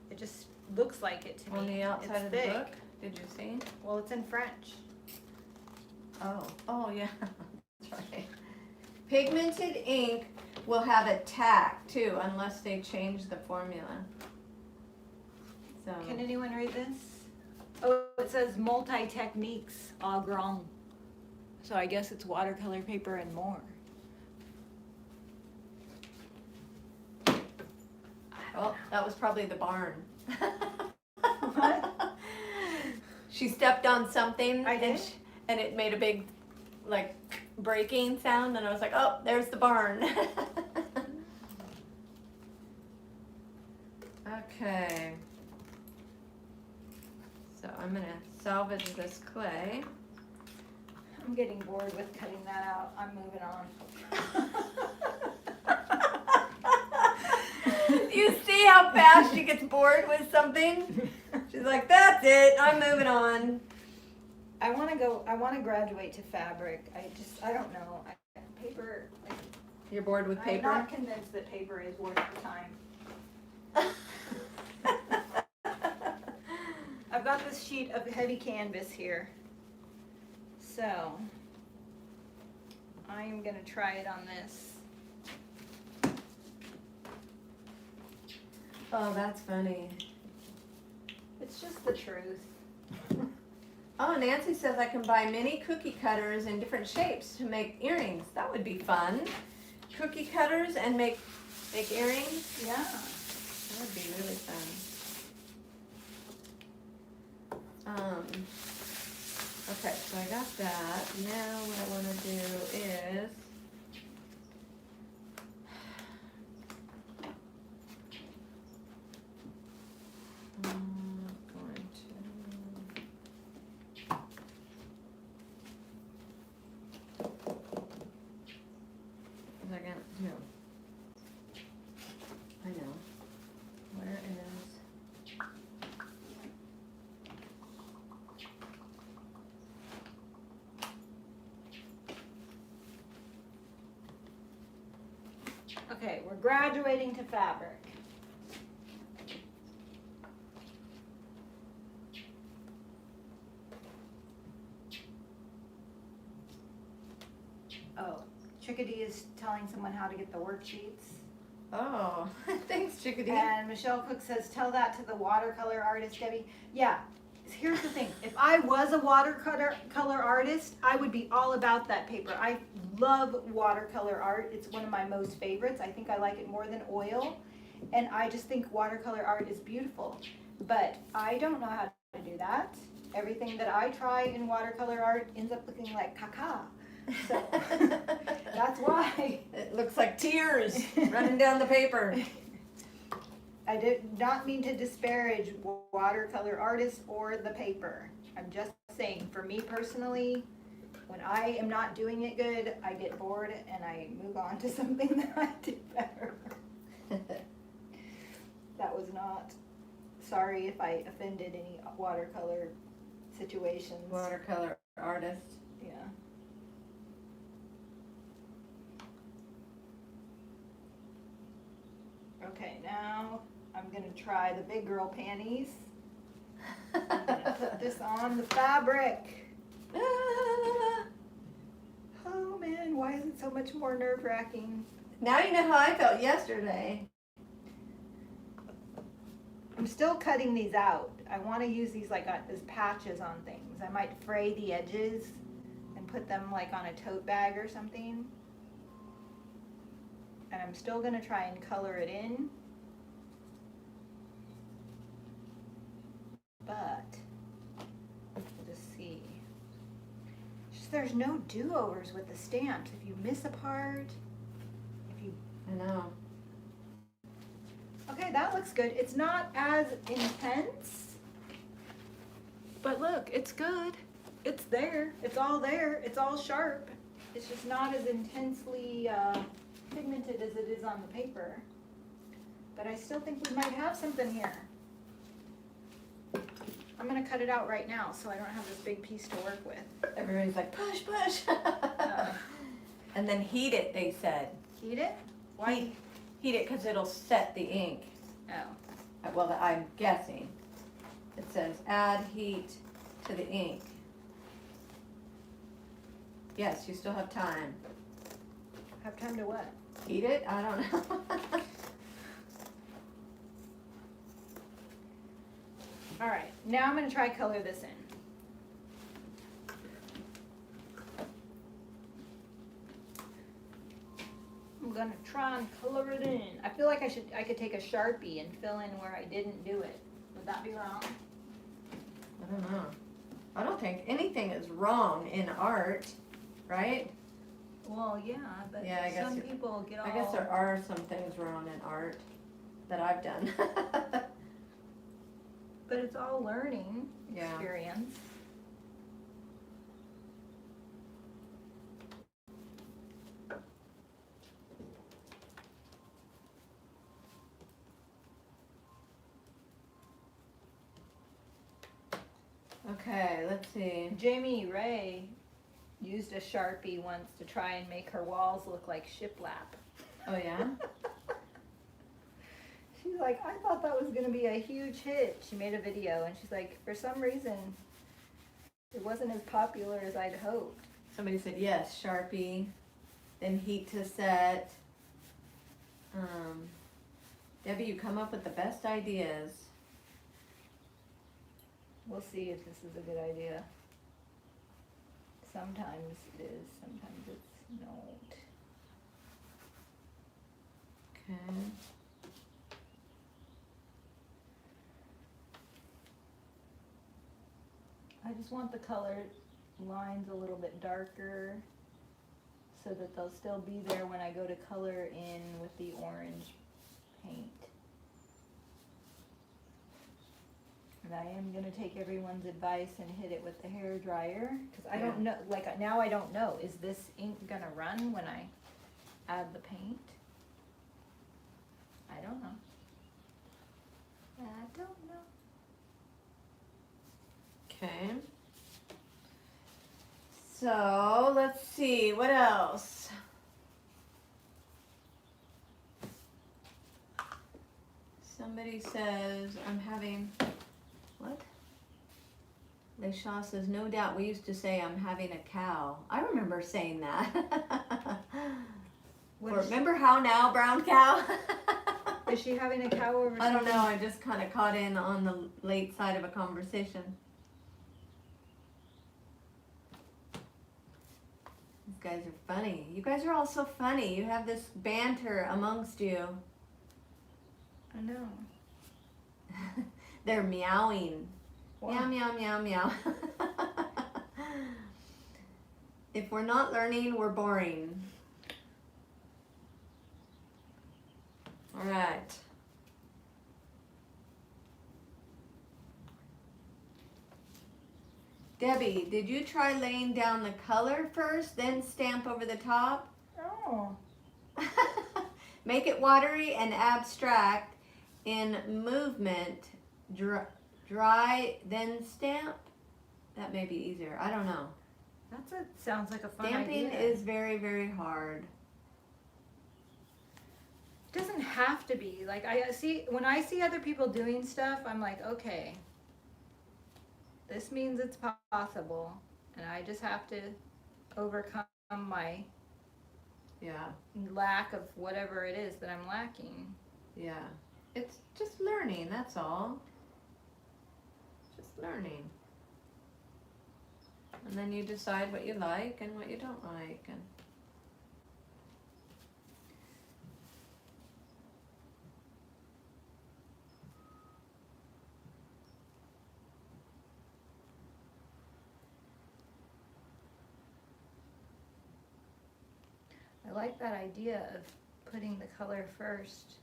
Speaker 1: It just looks like it to me.
Speaker 2: on the outside
Speaker 1: It's
Speaker 2: of the
Speaker 1: thick.
Speaker 2: book. Did you see?
Speaker 1: Well, it's in French.
Speaker 2: Oh yeah, that's right. Pigmented ink will have a tack too, unless they change the formula. So.
Speaker 1: Can anyone read this? Oh, it says multi-techniques au grand. So I guess it's watercolor paper and more.
Speaker 2: Oh, that was probably the barn.
Speaker 1: What?
Speaker 2: She stepped on something
Speaker 1: I did?
Speaker 2: and it made a big, like, breaking sound, and I was like, oh, there's the barn. Okay. So I'm gonna salvage this clay.
Speaker 1: I'm getting bored with cutting that out. I'm moving on.
Speaker 2: You see how fast she gets bored with something? She's like, that's it, I'm moving on.
Speaker 1: I want to graduate to fabric. I don't know. Paper, like,
Speaker 2: You're bored with paper?
Speaker 1: I'm not convinced that paper is worth the time. I've got this sheet of heavy canvas here. So, I am going to try it on this.
Speaker 2: Oh, that's funny.
Speaker 1: It's just the truth.
Speaker 2: Oh, Nancy says I can buy mini cookie cutters in different shapes to make earrings. That would be fun. Cookie cutters and make earrings?
Speaker 1: Yeah.
Speaker 2: That would be really fun. Okay, so I got that. Now what I want to do is I know. Where is...
Speaker 1: Okay, we're graduating to fabric. Oh, Chickadee is telling someone how to get the worksheets.
Speaker 2: Oh, thanks, Chickadee.
Speaker 1: And Michelle Cook says, tell that to the watercolor artist, Debbie. Yeah, here's the thing. If I was a watercolor artist, I would be all about that paper. I love watercolor art. It's one of my most favorites. I think I like it more than oil. And I just think watercolor art is beautiful. But I don't know how to do that. Everything that I try in watercolor art ends up looking like caca. So that's why.
Speaker 2: It looks like tears running down the paper.
Speaker 1: I did not mean to disparage watercolor artists or the paper. I'm just saying, for me personally, when I am not doing it good, I get bored and I move on to something that I do better. That was not, sorry if I offended any watercolor situations.
Speaker 2: Watercolor artist.
Speaker 1: Yeah. Okay, now I'm gonna try the big girl panties. I'm gonna put this on the fabric. Oh man, why is it so much more nerve-wracking?
Speaker 2: Now you know how I felt yesterday.
Speaker 1: I'm still cutting these out. I want to use these like as patches on things. I might fray the edges and put them like on a tote bag or something. And I'm still going to try and color it in. But we'll just see. Just, there's no do-overs with the stamps. If you miss a part, if you...
Speaker 2: I know.
Speaker 1: Okay, that looks good. It's not as intense. But look, it's good. It's there. It's all there. It's all sharp. It's just not as intensely pigmented as it is on the paper. But I still think we might have something here. I'm going to cut it out right now so I don't have this big piece to work with.
Speaker 2: Everybody's like, push, push. And then heat it, they said.
Speaker 1: Heat it? Why?
Speaker 2: Heat it because it'll set the ink.
Speaker 1: Oh.
Speaker 2: Well, I'm guessing. It says add heat to the ink. Yes, you still have time.
Speaker 1: Have time to what?
Speaker 2: Heat it? I don't know.
Speaker 1: All right, now I'm going to try color this in. I'm going to try and color it in. I feel like I could take a Sharpie and fill in where I didn't do it. Would that be wrong?
Speaker 2: I don't know. I don't think anything is wrong in art, right?
Speaker 1: Well, yeah, but
Speaker 2: Yeah, I guess
Speaker 1: some people get all...
Speaker 2: I guess there are some things wrong in art that I've done.
Speaker 1: But it's all learning
Speaker 2: Yeah.
Speaker 1: experience.
Speaker 2: Okay, let's see.
Speaker 1: Jamie Ray used a Sharpie once to try and make her walls look like shiplap.
Speaker 2: Oh yeah?
Speaker 1: She's like, I thought that was gonna be a huge hit. She made a video and she's like, for some reason, it wasn't as popular as I'd hoped.
Speaker 2: Somebody said yes, Sharpie, then heat to set. Debbie, you come up with the best ideas.
Speaker 1: We'll see if this is a good idea. Sometimes it is, sometimes it's not.
Speaker 2: Okay.
Speaker 1: I just want the color lines a little bit darker so that they'll still be there when I go to color in with the orange paint. And I am gonna take everyone's advice and hit it with the hair dryer, because I don't know, like now I don't know, is this ink gonna run when I add the paint? I don't know. I don't know.
Speaker 2: Okay. So let's see, what else? Somebody says, I'm having, what? Leisha says, no doubt we used to say I'm having a cow. I remember saying that. Remember how now, brown cow?
Speaker 1: Is she having a cow over?
Speaker 2: I don't know, I just kind of caught in on the late side of a conversation. These guys are funny. You guys are all so funny. You have this banter amongst you.
Speaker 1: I know.
Speaker 2: They're meowing.
Speaker 1: Wow.
Speaker 2: Meow, meow, meow, meow. If we're not learning, we're boring. All right. Debbie, did you try laying down the color first, then stamp over the top?
Speaker 1: Oh.
Speaker 2: Make it watery and abstract in movement. Dry, then stamp? That may be easier. I don't know.
Speaker 1: Sounds like a fun
Speaker 2: Stamping
Speaker 1: idea.
Speaker 2: is very, very hard.
Speaker 1: It doesn't have to be. Like when I see other people doing stuff, I'm like, okay, this means it's possible, and I just have to overcome my lack of whatever it is that I'm lacking.
Speaker 2: Yeah. It's just learning, that's all. Just learning. And then you decide what you like and what you don't like. And
Speaker 1: I like that idea of putting the color first.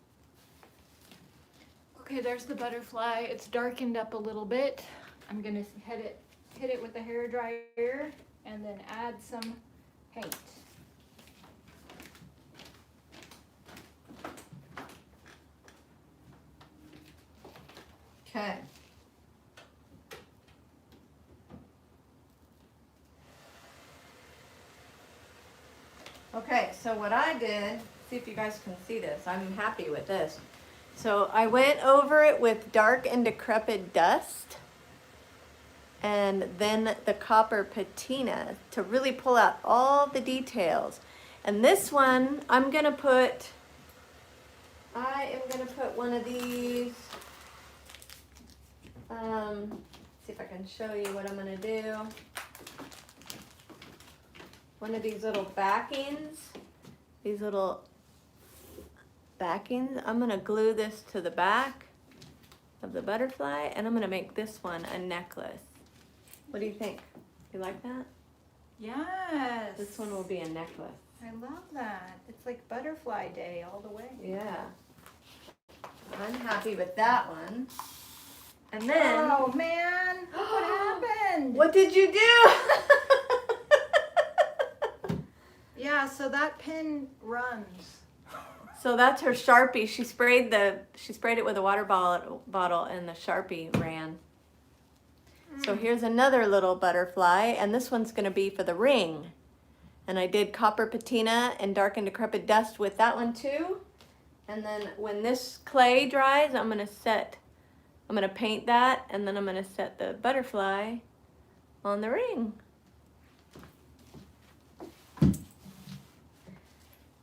Speaker 1: Okay, there's the butterfly. It's darkened up a little bit. I'm gonna hit it with the hair dryer and then add some paint.
Speaker 2: okay. Okay, so what I did, see if you guys can see this. I'm happy with this. So I went over it with dark and decrepit dust and then the copper patina to really pull out all the details. And this one, I am gonna put one of these, see if I can show you what I'm gonna do. One of these little backings, I'm gonna glue this to the back of the butterfly and I'm gonna make this one a necklace. What do you think? You like that?
Speaker 1: Yes.
Speaker 2: This one will be a necklace.
Speaker 1: I love that. It's like butterfly day all the way.
Speaker 2: Yeah. I'm happy with that one. And then...
Speaker 1: Oh, man. What happened?
Speaker 2: What did you do?
Speaker 1: Yeah, so that pen runs.
Speaker 2: So that's her Sharpie. She sprayed it with a water bottle and the Sharpie ran. So here's another little butterfly, and this one's gonna be for the ring. And I did copper patina and dark and decrepit dust with that one too. And then when this clay dries, I'm gonna paint that, and then I'm gonna set the butterfly on the ring.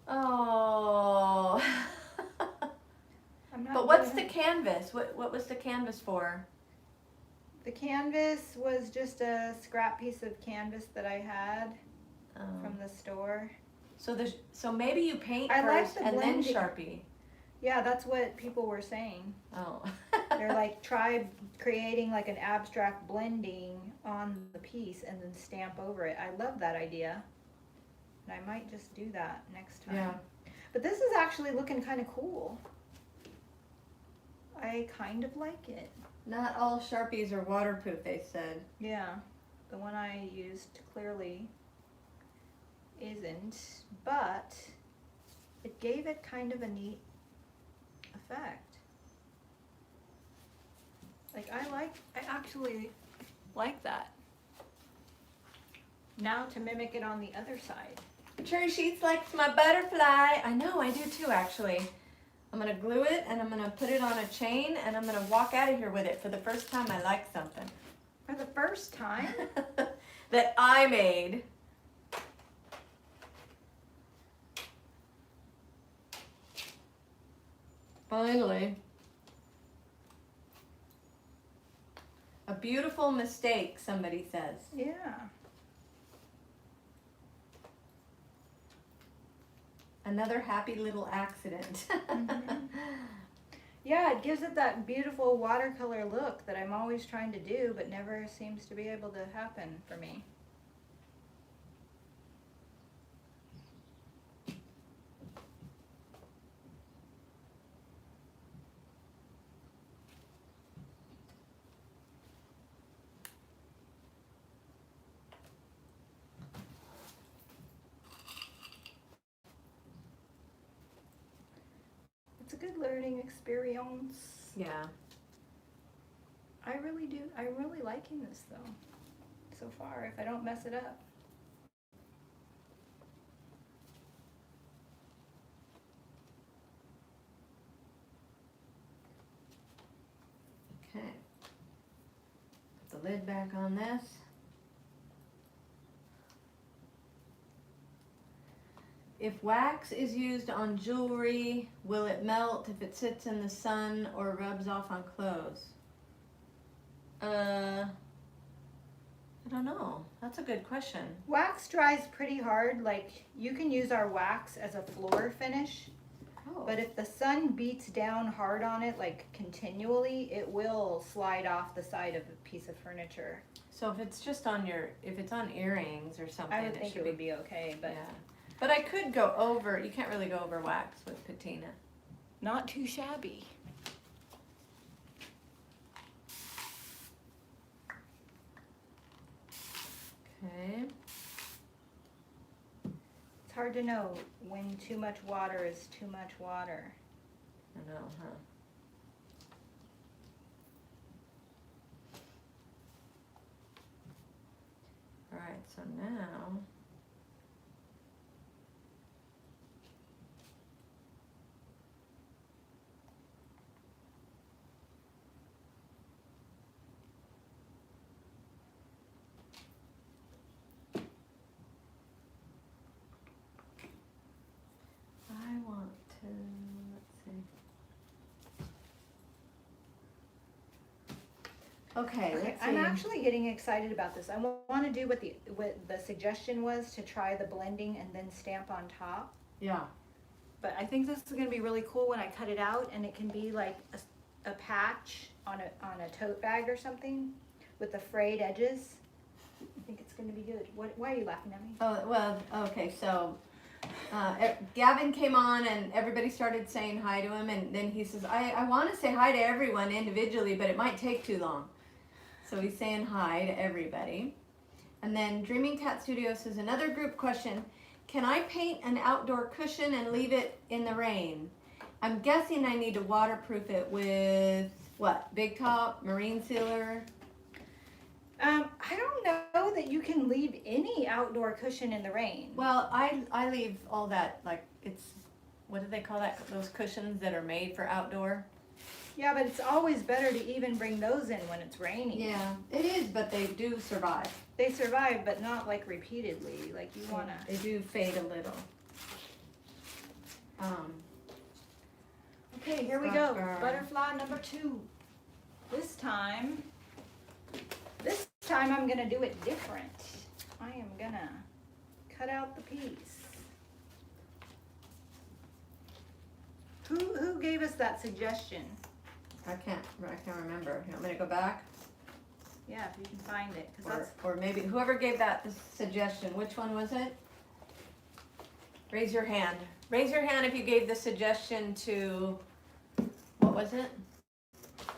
Speaker 2: Oh. But what's the canvas? What was the canvas for?
Speaker 1: The canvas was just a scrap piece of canvas that I had from the store.
Speaker 2: So maybe you paint
Speaker 1: I like
Speaker 2: first
Speaker 1: the
Speaker 2: and then
Speaker 1: blending.
Speaker 2: Sharpie.
Speaker 1: Yeah, that's what people were saying.
Speaker 2: Oh.
Speaker 1: They're like, try creating like an abstract blending on the piece and then stamp over it. I love that idea. And I might just do that next time.
Speaker 2: Yeah.
Speaker 1: But this is actually looking kind of cool. I kind of like it.
Speaker 2: Not all Sharpies are waterproof, they said.
Speaker 1: Yeah, the one I used clearly isn't, but it gave it kind of a neat effect. Like I actually like that. Now to mimic it on the other side.
Speaker 2: Cherry Sheets likes my butterfly. I know, I do too actually. I'm gonna glue it and I'm gonna put it on a chain and I'm gonna walk out of here with it for the first time I like something.
Speaker 1: For the first time?
Speaker 2: That I made. Finally. A beautiful mistake, somebody says.
Speaker 1: Yeah.
Speaker 2: Another happy little accident.
Speaker 1: Mm-hmm. Yeah, it gives it that beautiful watercolor look that I'm always trying to do, but never seems to be able to happen for me. It's a good learning experience.
Speaker 2: Yeah.
Speaker 1: I'm really liking this though, so far, if I don't mess it up.
Speaker 2: Okay. Put the lid back on this. If wax is used on jewelry, will it melt if it sits in the sun or rubs off on clothes? I don't know. That's a good question.
Speaker 1: Wax dries pretty hard. Like, you can use our wax as a floor finish,
Speaker 2: Oh.
Speaker 1: but if the sun beats down hard on it, like continually, it will slide off the side of a piece of furniture.
Speaker 2: So if it's just on if it's on earrings or something,
Speaker 1: I would think it would be okay, but
Speaker 2: yeah. But I could go over, you can't really go over wax with patina.
Speaker 1: not too shabby.
Speaker 2: Okay.
Speaker 1: It's hard to know when too much water is too much water.
Speaker 2: I know, huh? All right, so now I want to, let's see. Okay,
Speaker 1: Okay,
Speaker 2: let's see.
Speaker 1: I'm actually getting excited about this. I want to do what the suggestion was, to try the blending and then stamp on top.
Speaker 2: Yeah.
Speaker 1: But I think this is going to be really cool when I cut it out, and it can be like a patch on a tote bag or something with the frayed edges. I think it's going to be good. Why are you laughing at me?
Speaker 2: Oh, well, okay, so Gavin came on and everybody started saying hi to him, and then he says, I want to say hi to everyone individually, but it might take too long. So he's saying hi to everybody. And then Dreaming Cat Studio says, another group question, can I paint an outdoor cushion and leave it in the rain? I'm guessing I need to waterproof it with, what, Big Top, Marine Sealer?
Speaker 1: I don't know that you can leave any outdoor cushion in the rain.
Speaker 2: Well, I leave all that, like, it's, what do they call that, those cushions that are made for outdoor?
Speaker 1: Yeah, but it's always better to even bring those in when it's raining.
Speaker 2: Yeah, it is, but they do survive.
Speaker 1: They survive, but not like repeatedly. Like you wanna.
Speaker 2: They do fade a little.
Speaker 1: Okay, here we go. Butterfly number 2. This time I'm gonna do it different. I am gonna cut out the piece. Who gave us that suggestion?
Speaker 2: I can't remember. You want me to go back?
Speaker 1: Yeah, if you can find it, 'cause that's
Speaker 2: Or maybe whoever gave that suggestion, which one was it? Raise your hand. Raise your hand if you gave the suggestion to, what was it?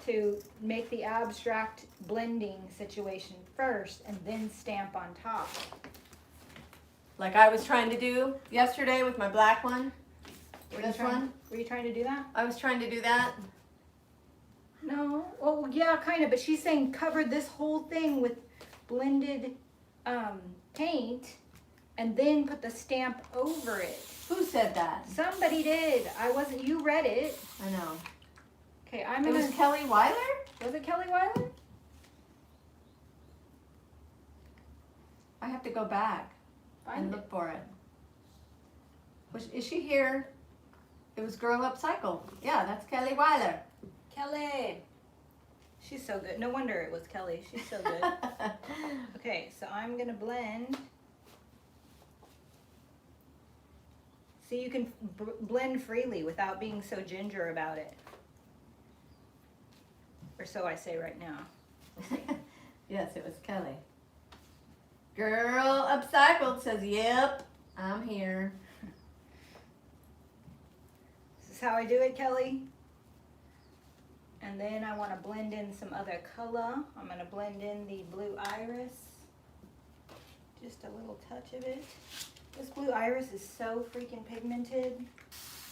Speaker 1: to make the abstract blending situation first and then stamp on top.
Speaker 2: Like I was trying to do yesterday with my black one.
Speaker 1: Were
Speaker 2: This one?
Speaker 1: Were you trying to do that?
Speaker 2: I was trying to do that.
Speaker 1: No. Oh, yeah, kind of. But she's saying cover this whole thing with blended paint and then put the stamp over it.
Speaker 2: Who said that?
Speaker 1: Somebody did. I wasn't. You read it.
Speaker 2: I know.
Speaker 1: Okay, I'm
Speaker 2: It
Speaker 1: gonna.
Speaker 2: was Kelly Weiler?
Speaker 1: Was it Kelly Weiler?
Speaker 2: I have to go back and
Speaker 1: Find it.
Speaker 2: look for it. Is she here? It was Girl Up Cycle. Yeah, that's Kelly Weiler.
Speaker 1: Kelly. She's so good. No wonder it was Kelly. She's so good. Okay, so I'm gonna blend. See, you can blend freely without being so ginger about it. Or so I say right now. We'll see.
Speaker 2: Yes, it was Kelly. Girl Upcycled says, yep, I'm here.
Speaker 1: This is how I do it, Kelly. And then I want to blend in some other color. I'm going to blend in the blue iris. Just a little touch of it. This blue iris is so freaking pigmented.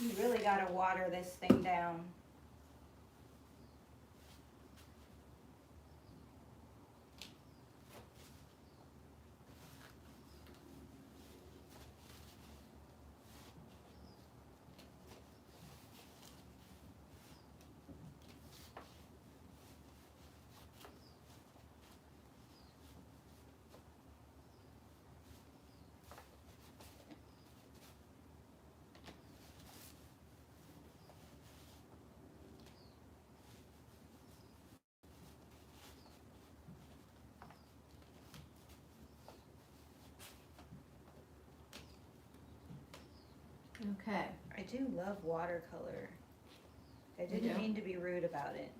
Speaker 1: You really got to water this thing down.
Speaker 2: Okay.
Speaker 1: I do love watercolor. I
Speaker 2: You
Speaker 1: didn't
Speaker 2: do?
Speaker 1: mean to be rude about it.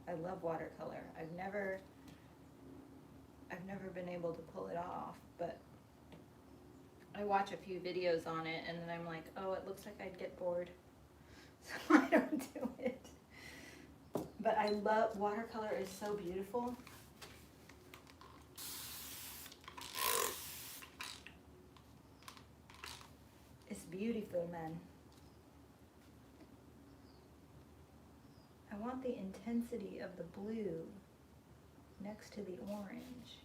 Speaker 1: I love watercolor. I've never been able to pull it off, but I watch a few videos on it and then I'm like, oh, it looks like I'd get bored. So I don't do it. But I love, watercolor is so beautiful. It's beautiful, man. I want the intensity of the blue next to the orange.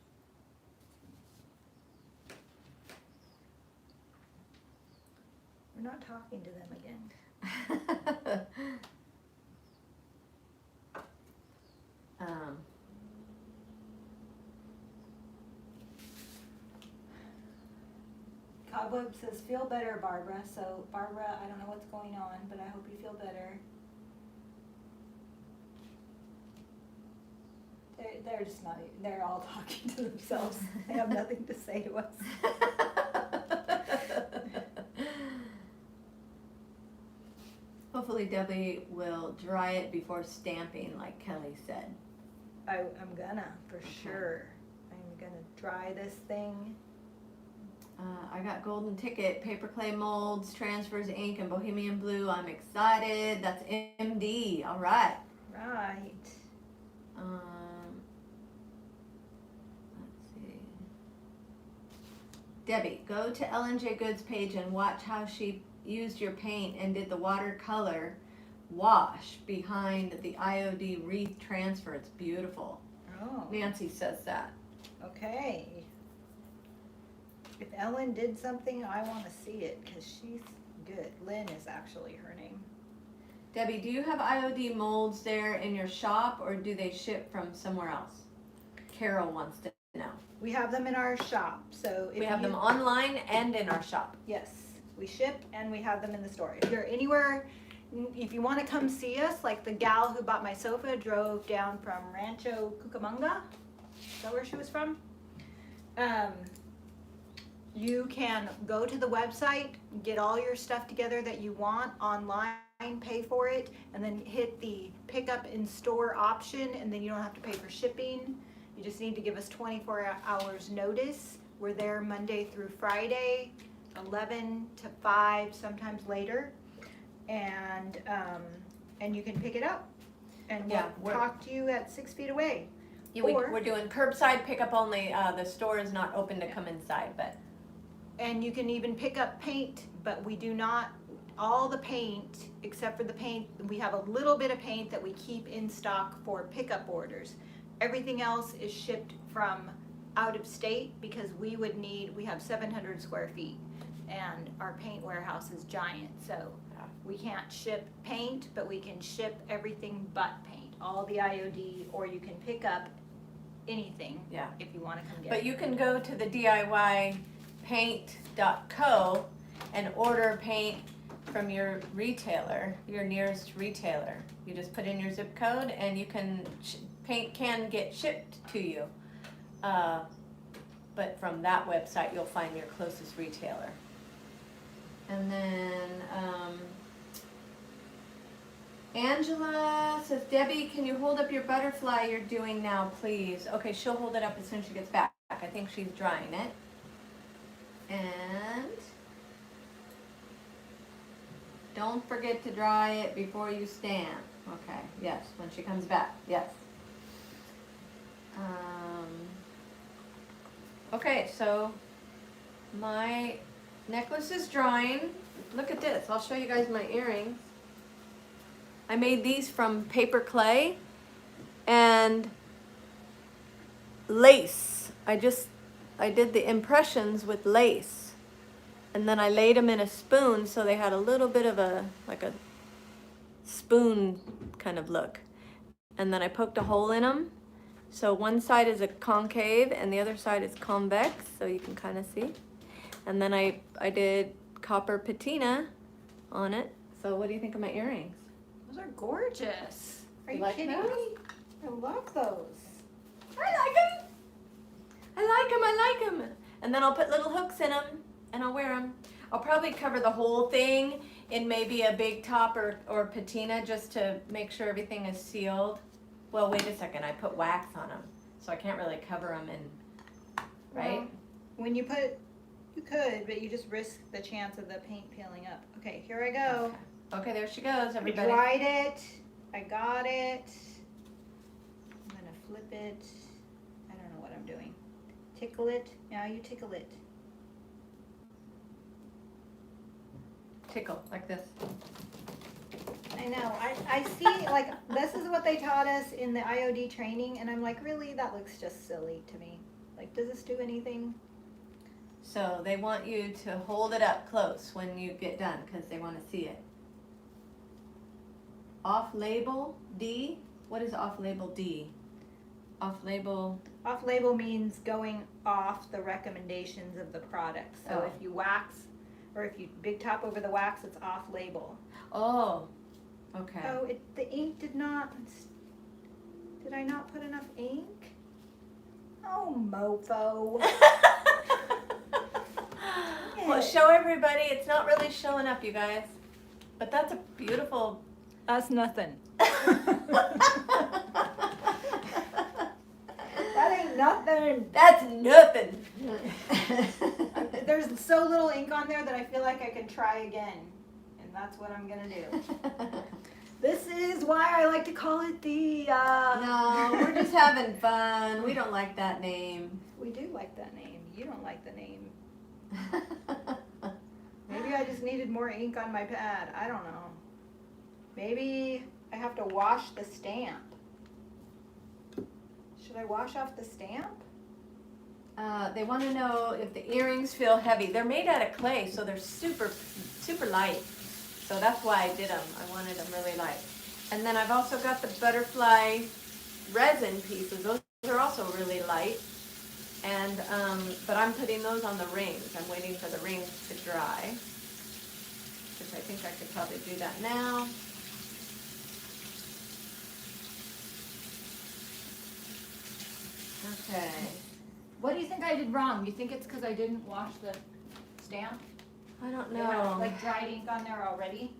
Speaker 1: We're not talking to them again. Cobweb says, feel better, Barbara. So, Barbara, I don't know what's going on, but I hope you feel better. They're just not, they're all talking to themselves. They have nothing to say to us.
Speaker 2: Hopefully Debbie will dry it before stamping, like Kelly said.
Speaker 1: I'm gonna, for sure. I'm gonna dry this thing.
Speaker 2: I got golden ticket, paper clay molds, transfers, ink, and bohemian blue. I'm excited. That's MD. All right.
Speaker 1: Right.
Speaker 2: Let's see. Debbie, go to L&J Goods page and watch how she used your paint and did the watercolor wash behind the IOD wreath transfer. It's beautiful.
Speaker 1: Oh.
Speaker 2: Nancy says that.
Speaker 1: Okay. If Ellen did something, I want to see it because she's good. Lynn is actually her name.
Speaker 2: Debbie, do you have IOD molds there in your shop or do they ship from somewhere else? Carol wants to know.
Speaker 1: We have them in our shop. So if
Speaker 2: We have
Speaker 1: you-
Speaker 2: them online and in our shop.
Speaker 1: Yes, we ship and we have them in the store. If you're anywhere, if you want to come see us, like the gal who bought my sofa drove down from Rancho Cucamonga. Is that where she was from? You can go to the website, get all your stuff together that you want online, pay for it, and then hit the pick up in store option, and then you don't have to pay for shipping. You just need to give us 24 hours notice. We're there Monday through Friday, 11 to 5, sometimes later, and you can pick it up, and
Speaker 2: Yeah,
Speaker 1: we'll talk to you at 6 feet away.
Speaker 2: Yeah,
Speaker 1: Or-
Speaker 2: we're doing curbside pickup only. The store is not open to come inside, but
Speaker 1: And you can even pick up paint, but we do not, all the paint, except for the paint, we have a little bit of paint that we keep in stock for pickup orders. Everything else is shipped from out of state because we have 700 square feet and our paint warehouse is giant, so we can't ship paint, but we can ship everything but paint, all the IOD, or you can pick up anything
Speaker 2: yeah.
Speaker 1: if you want to come get
Speaker 2: But
Speaker 1: it.
Speaker 2: you can go to the DIYpaint.co and order paint from your retailer, your nearest retailer. You just put in your zip code and you can, paint can get shipped to you. But from that website, you'll find your closest retailer. And then, Angela says, Debbie, can you hold up your butterfly you're doing now, please? Okay, she'll hold it up as soon as she gets back. I think she's drying it. And don't forget to dry it before you stamp. Okay, yes, when she comes back, yes. Okay, so my necklace is drying. Look at this, I'll show you guys my earrings. I made these from paper clay and lace. I did the impressions with lace. And then I laid them in a spoon so they had a little bit of like a spoon kind of look. And then I poked a hole in them. So one side is a concave and the other side is convex, so you can kind of see. And then I did copper patina on it. So what do you think of my earrings?
Speaker 1: Those are gorgeous. Are
Speaker 2: You
Speaker 1: you
Speaker 2: like
Speaker 1: kidding
Speaker 2: those?
Speaker 1: me? I love those.
Speaker 2: I like them. I like them. And then I'll put little hooks in them and I'll wear them. I'll probably cover the whole thing in maybe a big top or patina just to make sure everything is sealed. Well, wait a second. I put wax on them, so I can't really cover them in, right?
Speaker 1: Well, when you put, you could, but you just risk the chance of the paint peeling up. Okay, here I go.
Speaker 2: Okay, there she goes,
Speaker 1: I
Speaker 2: everybody.
Speaker 1: dried it. I got it. I'm gonna flip it. I don't know what I'm doing. Tickle it. Now you tickle it.
Speaker 2: Tickle, like this.
Speaker 1: I know. I see, like, this is what they taught us in the IOD training, and I'm like, really? That looks just silly to me. Like, does this do anything?
Speaker 2: So they want you to hold it up close when you get done because they want to see it. Off-label D? What is off-label D? Off-label...
Speaker 1: Off-label means going off the recommendations of the product. So
Speaker 2: Oh.
Speaker 1: if you wax, or if you big top over the wax, it's off-label.
Speaker 2: Oh, okay.
Speaker 1: Oh, the ink did I not put enough ink? Oh, mofo.
Speaker 2: Well, show everybody. It's not really showing up, you guys. But that's a beautiful...
Speaker 1: That's nothing. That ain't nothing.
Speaker 2: That's nothing.
Speaker 1: there's so little ink on there that I feel like I can try again. And that's what I'm gonna do. This is why I like to call it the,
Speaker 2: No, we're just having fun. We don't like that name.
Speaker 1: We do like that name. You don't like the name. Maybe I just needed more ink on my pad. I don't know. Maybe I have to wash the stamp. Should I wash off the stamp?
Speaker 2: They want to know if the earrings feel heavy. They're made out of clay, so they're super, super light. So that's why I did them. I wanted them really light. And then I've also got the butterfly resin pieces. Those are also really light. And but I'm putting those on the rings. I'm waiting for the rings to dry, which I think I could probably do that now. Okay.
Speaker 1: What do you think I did wrong? You think it's because I didn't wash the stamp?
Speaker 2: I don't
Speaker 1: They have,
Speaker 2: know.
Speaker 1: like dried ink on there already?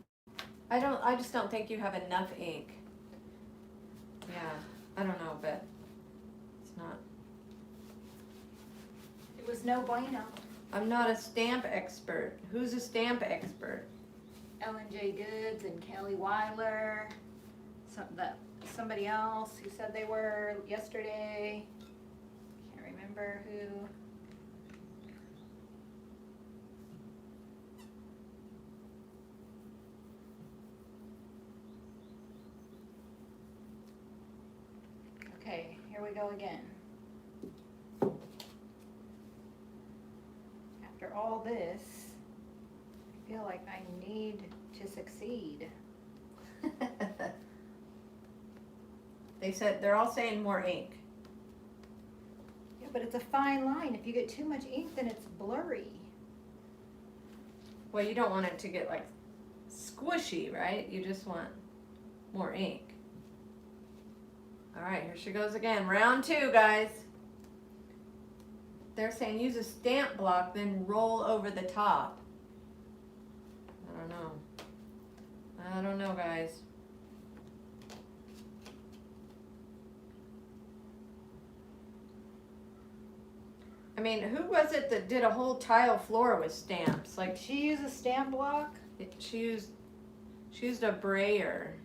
Speaker 2: I just don't think you have enough ink. Yeah, I don't know, but it's not.
Speaker 1: It was no bueno.
Speaker 2: I'm not a stamp expert. Who's a stamp expert?
Speaker 1: J. Goods and Kelly Weiler. Somebody else who said they were yesterday. Can't remember who. Okay, here we go again. After all this, I feel like I need to succeed.
Speaker 2: They said, they're all saying more ink.
Speaker 1: Yeah, but it's a fine line. If you get too much ink, then it's blurry.
Speaker 2: Well, you don't want it to get like squishy, right? You just want more ink. All right, here she goes again. Round 2, guys. They're saying use a stamp block, then roll over the top. I don't know. I don't know, guys. I mean, who was it that did a whole tile floor with stamps? Like
Speaker 1: She used a stamp block.
Speaker 2: she used a brayer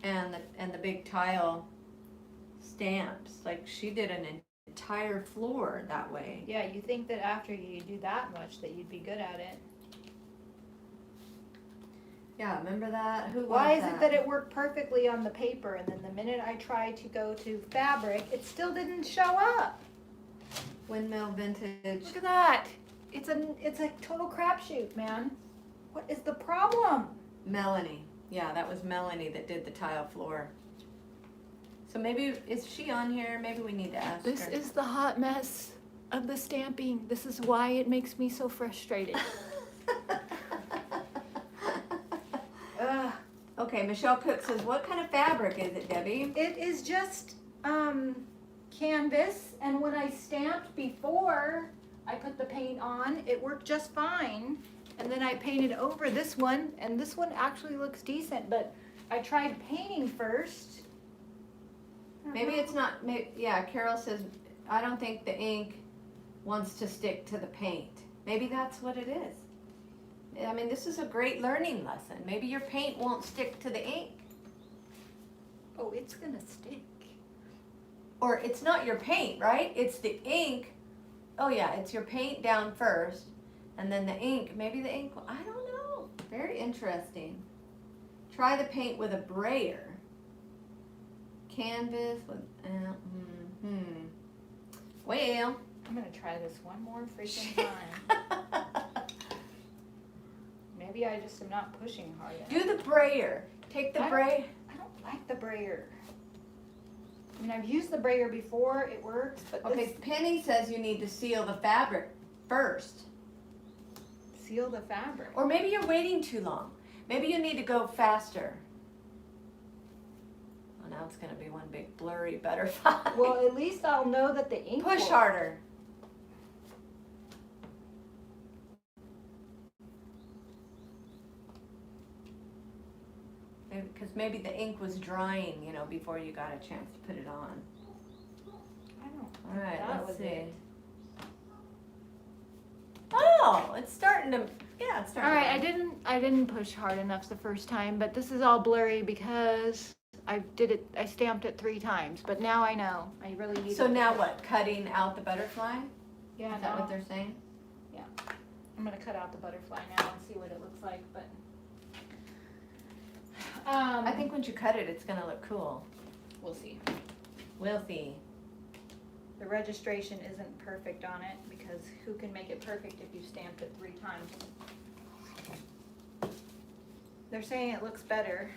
Speaker 2: and the big tile stamps. Like she did an entire floor that way.
Speaker 1: Yeah, you think that after you do that much that you'd be good at it.
Speaker 2: Yeah, remember that? Who
Speaker 1: Why
Speaker 2: was
Speaker 1: is it that it worked perfectly on the paper and then the minute I tried to go to fabric, it still didn't show up?
Speaker 2: Windmill Vintage?
Speaker 1: Look at that. It's a total crapshoot, man. What is the problem?
Speaker 2: Melanie. Yeah, that was Melanie that did the tile floor. So maybe, is she on here? Maybe we need to ask
Speaker 1: This
Speaker 2: her.
Speaker 1: is the hot mess of the stamping. This is why it makes me so frustrated. Ugh.
Speaker 2: Okay, Michelle Cook says, what kind of fabric is it, Debbie?
Speaker 1: It is just canvas, and when I stamped before I put the paint on, it worked just fine. And then I painted over this one, and this one actually looks decent, but I tried painting first.
Speaker 2: Maybe it's not, yeah, Carol says, I don't think the ink wants to stick to the paint. Maybe that's what it is. I mean, this is a great learning lesson. Maybe your paint won't stick to the ink.
Speaker 1: Oh, it's gonna stick.
Speaker 2: Or it's not your paint, right? It's the ink. Oh yeah, it's your paint down first, and then the ink, maybe the ink, I don't know. Very interesting. Try the paint with a brayer. Canvas with, well.
Speaker 1: I'm gonna try this one more freaking time. Maybe I just am not pushing hard enough.
Speaker 2: Do the brayer. Take the brayer.
Speaker 1: I don't like the brayer. I mean, I've used the brayer before, it works, but
Speaker 2: Okay,
Speaker 1: this,
Speaker 2: Penny says you need to seal the fabric first.
Speaker 1: seal the fabric.
Speaker 2: Or maybe you're waiting too long. Maybe you need to go faster. Oh, now it's gonna be one big blurry butterfly.
Speaker 1: Well, at least I'll know that the ink
Speaker 2: Push
Speaker 1: will-
Speaker 2: harder. Because maybe the ink was drying, you know, before you got a chance to put it on.
Speaker 1: I don't
Speaker 2: All right,
Speaker 1: that
Speaker 2: let's
Speaker 1: was
Speaker 2: see.
Speaker 1: it.
Speaker 2: Ah! small. It's starting to, yeah, it's starting
Speaker 1: All right,
Speaker 2: to.
Speaker 1: I didn't push hard enough the first time, but this is all blurry because I stamped it 3 times, but now I know. I really need
Speaker 2: So
Speaker 1: it.
Speaker 2: now what, cutting out the butterfly?
Speaker 1: Yeah,
Speaker 2: Is that
Speaker 1: now
Speaker 2: what they're saying?
Speaker 1: I'm gonna cut out the butterfly now and see what it looks like, but.
Speaker 2: I think once you cut it, it's gonna look cool.
Speaker 1: We'll see.
Speaker 2: We'll see.
Speaker 1: The registration isn't perfect on it because who can make it perfect if you stamped it 3 times? They're saying it looks better.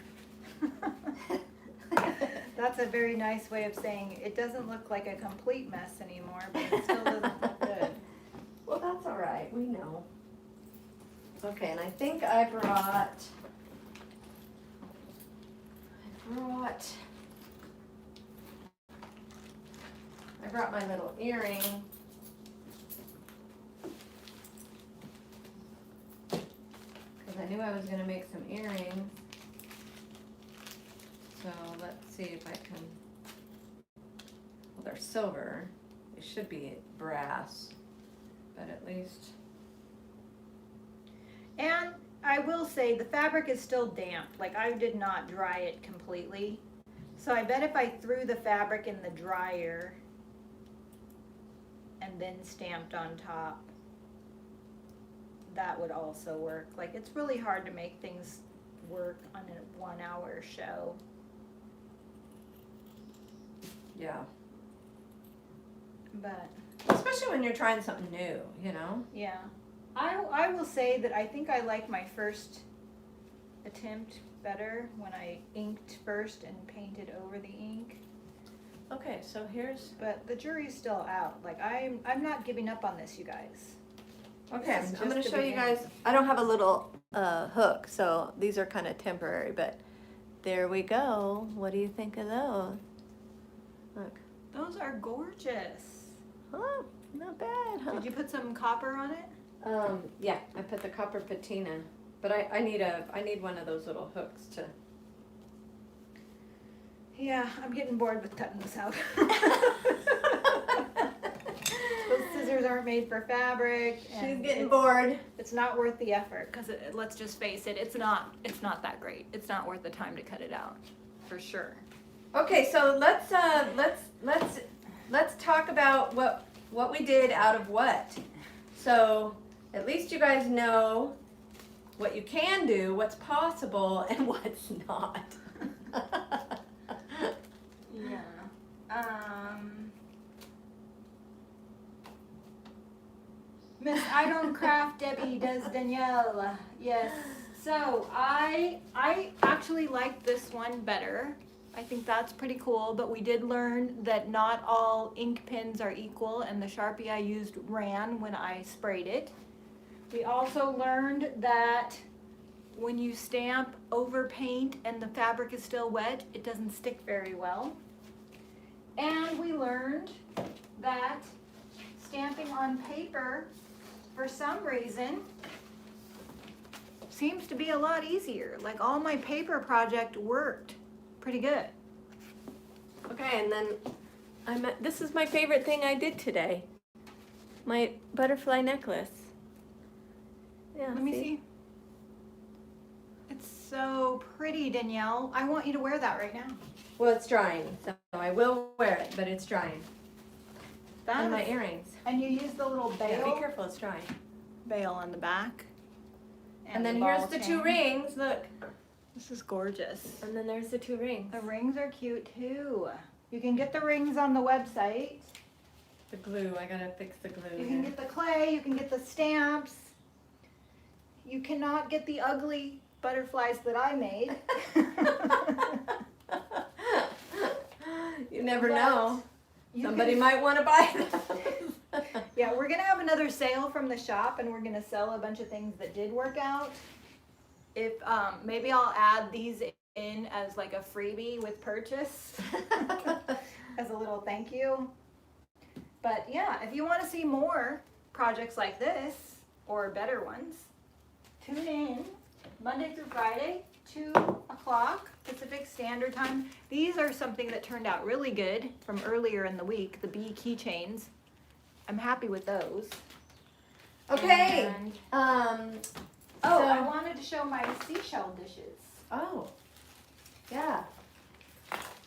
Speaker 1: That's a very nice way of saying it doesn't look like a complete mess anymore, but it still doesn't look good.
Speaker 2: Well, that's all right. We know. Okay, and I think I brought my little earring. Because I knew I was going to make some earrings. So let's see if I can. Well, they're silver. They should be brass, but at least.
Speaker 1: And I will say the fabric is still damp. Like I did not dry it completely. So I bet if I threw the fabric in the dryer and then stamped on top, that would also work. Like it's really hard to make things work on a 1-hour show.
Speaker 2: Yeah.
Speaker 1: But
Speaker 2: Especially when you're trying something new, you know?
Speaker 1: yeah, I will say that I think I like my first attempt better when I inked first and painted over the ink.
Speaker 2: Okay, so here's.
Speaker 1: But the jury's still out. Like I'm not giving up on this, you guys.
Speaker 2: Okay,
Speaker 1: This is
Speaker 2: I'm going
Speaker 1: just
Speaker 2: to
Speaker 1: the
Speaker 2: show you
Speaker 1: beginning.
Speaker 2: guys. I don't have a little hook, so these are kind of temporary, but there we go. What do you think of those? Look.
Speaker 1: Those are gorgeous.
Speaker 2: Oh, not bad, huh?
Speaker 1: Did you put some copper on it?
Speaker 2: Yeah, I put the copper patina, but I need one of those little hooks to.
Speaker 1: Yeah, I'm getting bored with cutting this out. Those scissors aren't made for fabric. And
Speaker 2: She's getting bored.
Speaker 1: It's not worth the effort because let's just face it, it's not that great. It's not worth the time to cut it out, for sure.
Speaker 2: Okay, so let's talk about what we did out of what. So at least you guys know what you can do, what's possible, and what's not.
Speaker 1: Yeah. Miss I Don't Craft Debbie does Danielle. Yes. So I actually like this one better. I think that's pretty cool, but we did learn that not all ink pens are equal, and the Sharpie I used ran when I sprayed it. We also learned that when you stamp over paint and the fabric is still wet, it doesn't stick very well. And we learned that stamping on paper, for some reason, seems to be a lot easier. Like all my paper project worked pretty good.
Speaker 2: Okay, and then this is my favorite thing I did today. My butterfly necklace. Yeah.
Speaker 1: Let me see. It's so pretty, Danielle. I want you to wear that right now.
Speaker 2: Well, it's drying, so I will wear it, but it's drying. And my earrings.
Speaker 1: And you use the little
Speaker 2: Yeah,
Speaker 1: bail.
Speaker 2: be careful, it's drying.
Speaker 1: Bail on the back.
Speaker 2: And then
Speaker 1: the
Speaker 2: here's
Speaker 1: ball
Speaker 2: the
Speaker 1: chain.
Speaker 2: 2 rings, look.
Speaker 1: This is gorgeous.
Speaker 2: And then there's the 2 rings.
Speaker 1: The rings are cute too. You can get the rings on the website.
Speaker 2: The glue, I gotta fix the glue.
Speaker 1: You can get the clay, you can get the stamps. You cannot get the ugly butterflies that I made.
Speaker 2: You never
Speaker 1: But
Speaker 2: know.
Speaker 1: you
Speaker 2: Somebody
Speaker 1: can-
Speaker 2: might want to buy them.
Speaker 1: Yeah, we're gonna have another sale from the shop, and we're gonna sell a bunch of things that did work out. If maybe I'll add these in as like a freebie with purchase, as a little thank you. But yeah, if you want to see more projects like this or better ones, tune in Monday through Friday, 2 o'clock Pacific Standard Time. These are something that turned out really good from earlier in the week, the bee keychains. I'm happy with those.
Speaker 2: Okay.
Speaker 1: And,
Speaker 2: So-
Speaker 1: I wanted to show my seashell dishes.
Speaker 2: Oh, yeah.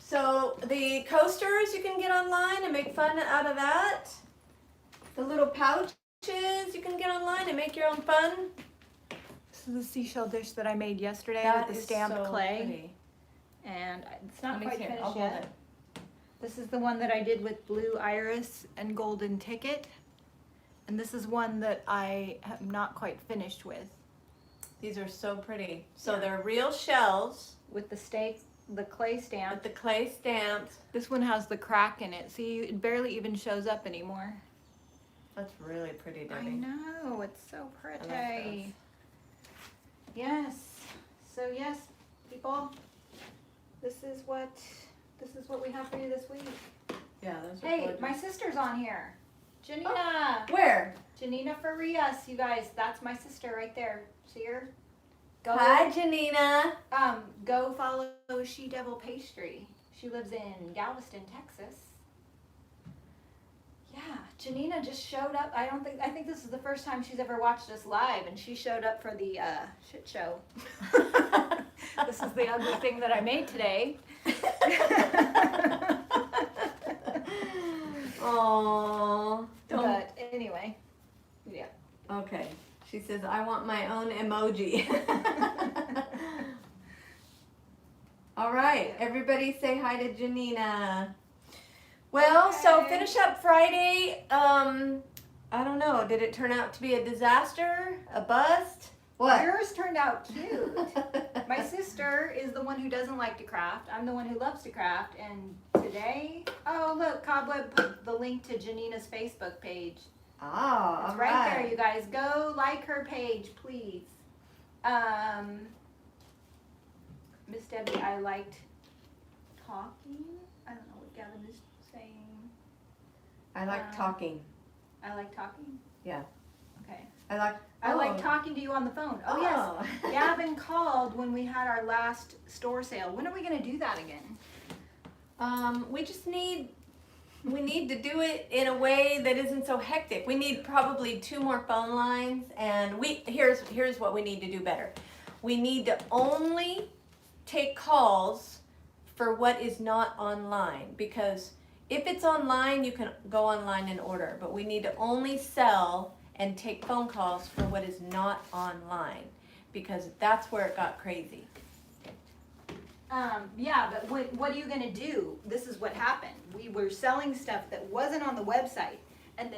Speaker 2: So the coasters you can get online and make fun out of that. The little pouches you can get online and make your own fun.
Speaker 1: This is the seashell dish that I made yesterday
Speaker 2: That
Speaker 1: with the
Speaker 2: is
Speaker 1: stamped
Speaker 2: so
Speaker 1: clay.
Speaker 2: pretty.
Speaker 1: And it's not
Speaker 2: Let me
Speaker 1: quite
Speaker 2: see it.
Speaker 1: finished
Speaker 2: I'll hold
Speaker 1: yet.
Speaker 2: it.
Speaker 1: This is the one that I did with blue iris and golden ticket. And this is one that I am not quite finished with.
Speaker 2: These are so pretty. So
Speaker 1: Yeah.
Speaker 2: they're real shells
Speaker 1: With the clay stamp.
Speaker 2: with the clay stamped.
Speaker 1: This one has the crack in it. See, it barely even shows up anymore.
Speaker 2: That's really pretty,
Speaker 1: I
Speaker 2: Debbie.
Speaker 1: know, it's so pretty.
Speaker 2: those.
Speaker 1: Yes. So yes, people, this is what we have for you this week.
Speaker 2: Yeah, those are
Speaker 1: Hey,
Speaker 2: gorgeous.
Speaker 1: my sister's on here. Janina.
Speaker 2: Where?
Speaker 1: Janina Farias, you guys. That's my sister right there. See her? Go.
Speaker 2: Hi, Janina.
Speaker 1: Go follow She Devil Pastry. She lives in Galveston, Texas. Yeah, Janina just showed up. I think this is the first time she's ever watched us live, and she showed up for the shit show. This is the ugly thing that I made today.
Speaker 2: Aww.
Speaker 1: But anyway, yeah.
Speaker 2: Okay. She says, I want my own emoji. All right. Everybody say hi to Janina. Well, so
Speaker 1: Okay.
Speaker 2: finish up Friday. I don't know. Did it turn out to be a disaster? A bust? What?
Speaker 1: Yours turned out cute. My sister is the one who doesn't like to craft. I'm the one who loves to craft. And today, oh look, Cobweb put the link to Janina's Facebook page.
Speaker 2: Ah,
Speaker 1: It's
Speaker 2: all
Speaker 1: right there, you guys. Go like her page, please. Miss Debbie, I liked talking. I don't know what Gavin is saying.
Speaker 2: I like talking.
Speaker 1: I like talking?
Speaker 2: Yeah.
Speaker 1: Okay.
Speaker 2: I like.
Speaker 1: I like talking to you on the phone. Oh, yes. Gavin called when we had our last store sale. When are we going to do that again?
Speaker 2: We just need. We need to do it in a way that isn't so hectic. We need probably 2 more phone lines, and here's what we need to do better. We need to only take calls for what is not online, because if it's online, you can go online and order, but we need to only sell and take phone calls for what is not online, because that's where it got crazy.
Speaker 1: Yeah, but what are you going to do? This is what happened. We were selling stuff that wasn't on the website. And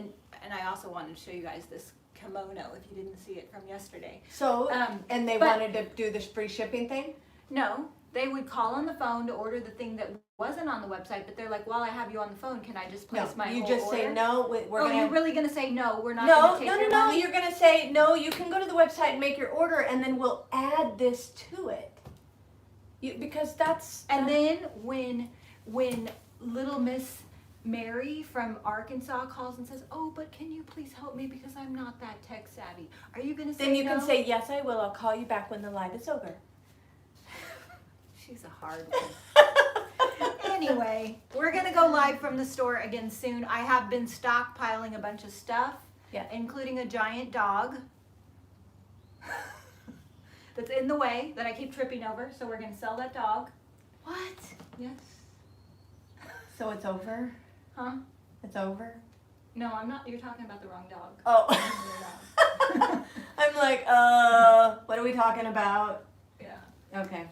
Speaker 1: I also wanted to show you guys this kimono if you didn't see it from yesterday.
Speaker 2: So, and they
Speaker 1: but-
Speaker 2: wanted to do this free shipping thing?
Speaker 1: No, they would call on the phone to order the thing that wasn't on the website, but they're like, while I have you on the phone, can I just place my
Speaker 2: you
Speaker 1: whole
Speaker 2: just
Speaker 1: order?
Speaker 2: say no. We're
Speaker 1: Oh,
Speaker 2: gonna.
Speaker 1: you're really going to say no, we're not
Speaker 2: No,
Speaker 1: going to take
Speaker 2: no, no,
Speaker 1: your
Speaker 2: no.
Speaker 1: money?
Speaker 2: You're gonna say no. You can go to the website and make your order, and then we'll add this to it. Because that's.
Speaker 1: And then when little Miss Mary from Arkansas calls and says, "Oh, but can you please help me because I'm not that tech savvy." Are you going to say
Speaker 2: Then you
Speaker 1: no?
Speaker 2: can say yes, I will. I'll call you back when the live is over.
Speaker 1: She's a hard one. Anyway, we're going to go live from the store again soon. I have been stockpiling a bunch of stuff,
Speaker 2: Yeah.
Speaker 1: including a giant dog that's in the way that I keep tripping over. So we're going to sell that dog.
Speaker 2: What?
Speaker 1: Yes.
Speaker 2: So it's over?
Speaker 1: Huh?
Speaker 2: It's over?
Speaker 1: No, I'm not. You're talking about the wrong dog.
Speaker 2: Oh. I'm like, what are we talking about?
Speaker 1: Yeah.
Speaker 2: Okay.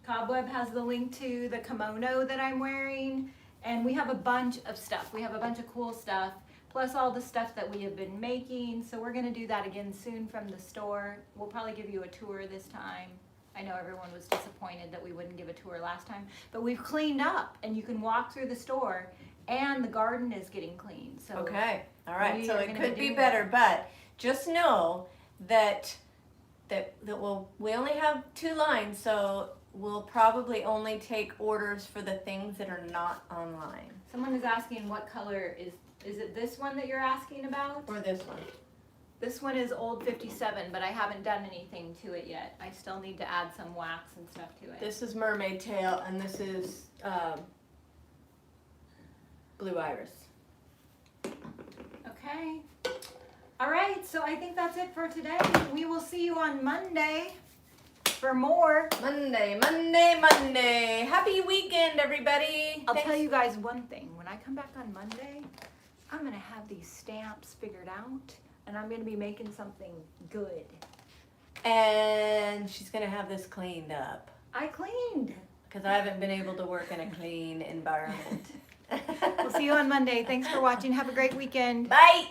Speaker 1: Cobweb has the link to the kimono that I'm wearing, and we have a bunch of stuff. We have a bunch of cool stuff, plus all the stuff that we have been making. So we're gonna do that again soon from the store. We'll probably give you a tour this time. I know everyone was disappointed that we wouldn't give a tour last time, but we've cleaned up, and you can walk through the store, and the garden is getting clean. So
Speaker 2: Okay. All right.
Speaker 1: we
Speaker 2: So
Speaker 1: are
Speaker 2: it
Speaker 1: gonna
Speaker 2: could
Speaker 1: be
Speaker 2: be
Speaker 1: doing
Speaker 2: better, but just know that we only have 2 lines, so we'll probably only take orders for the things that are not online.
Speaker 1: someone is asking what color is it this one that you're asking about?
Speaker 2: Or this one.
Speaker 1: This one is old 57, but I haven't done anything to it yet. I still need to add some wax and stuff to it.
Speaker 2: This is mermaid tail, and this is blue iris.
Speaker 1: Okay. All right, so I think that's it for today. We will see you on Monday for more.
Speaker 2: Monday, Monday, Monday. Happy weekend, everybody.
Speaker 1: I'll tell you guys one thing. When I come back on Monday, I'm going to have these stamps figured out, and I'm going to be making something good.
Speaker 2: And she's going to have this cleaned up.
Speaker 1: I cleaned.
Speaker 2: Because I haven't been able to work in a clean environment.
Speaker 1: We'll see you on Monday. Thanks for watching. Have a great weekend.
Speaker 2: Bye.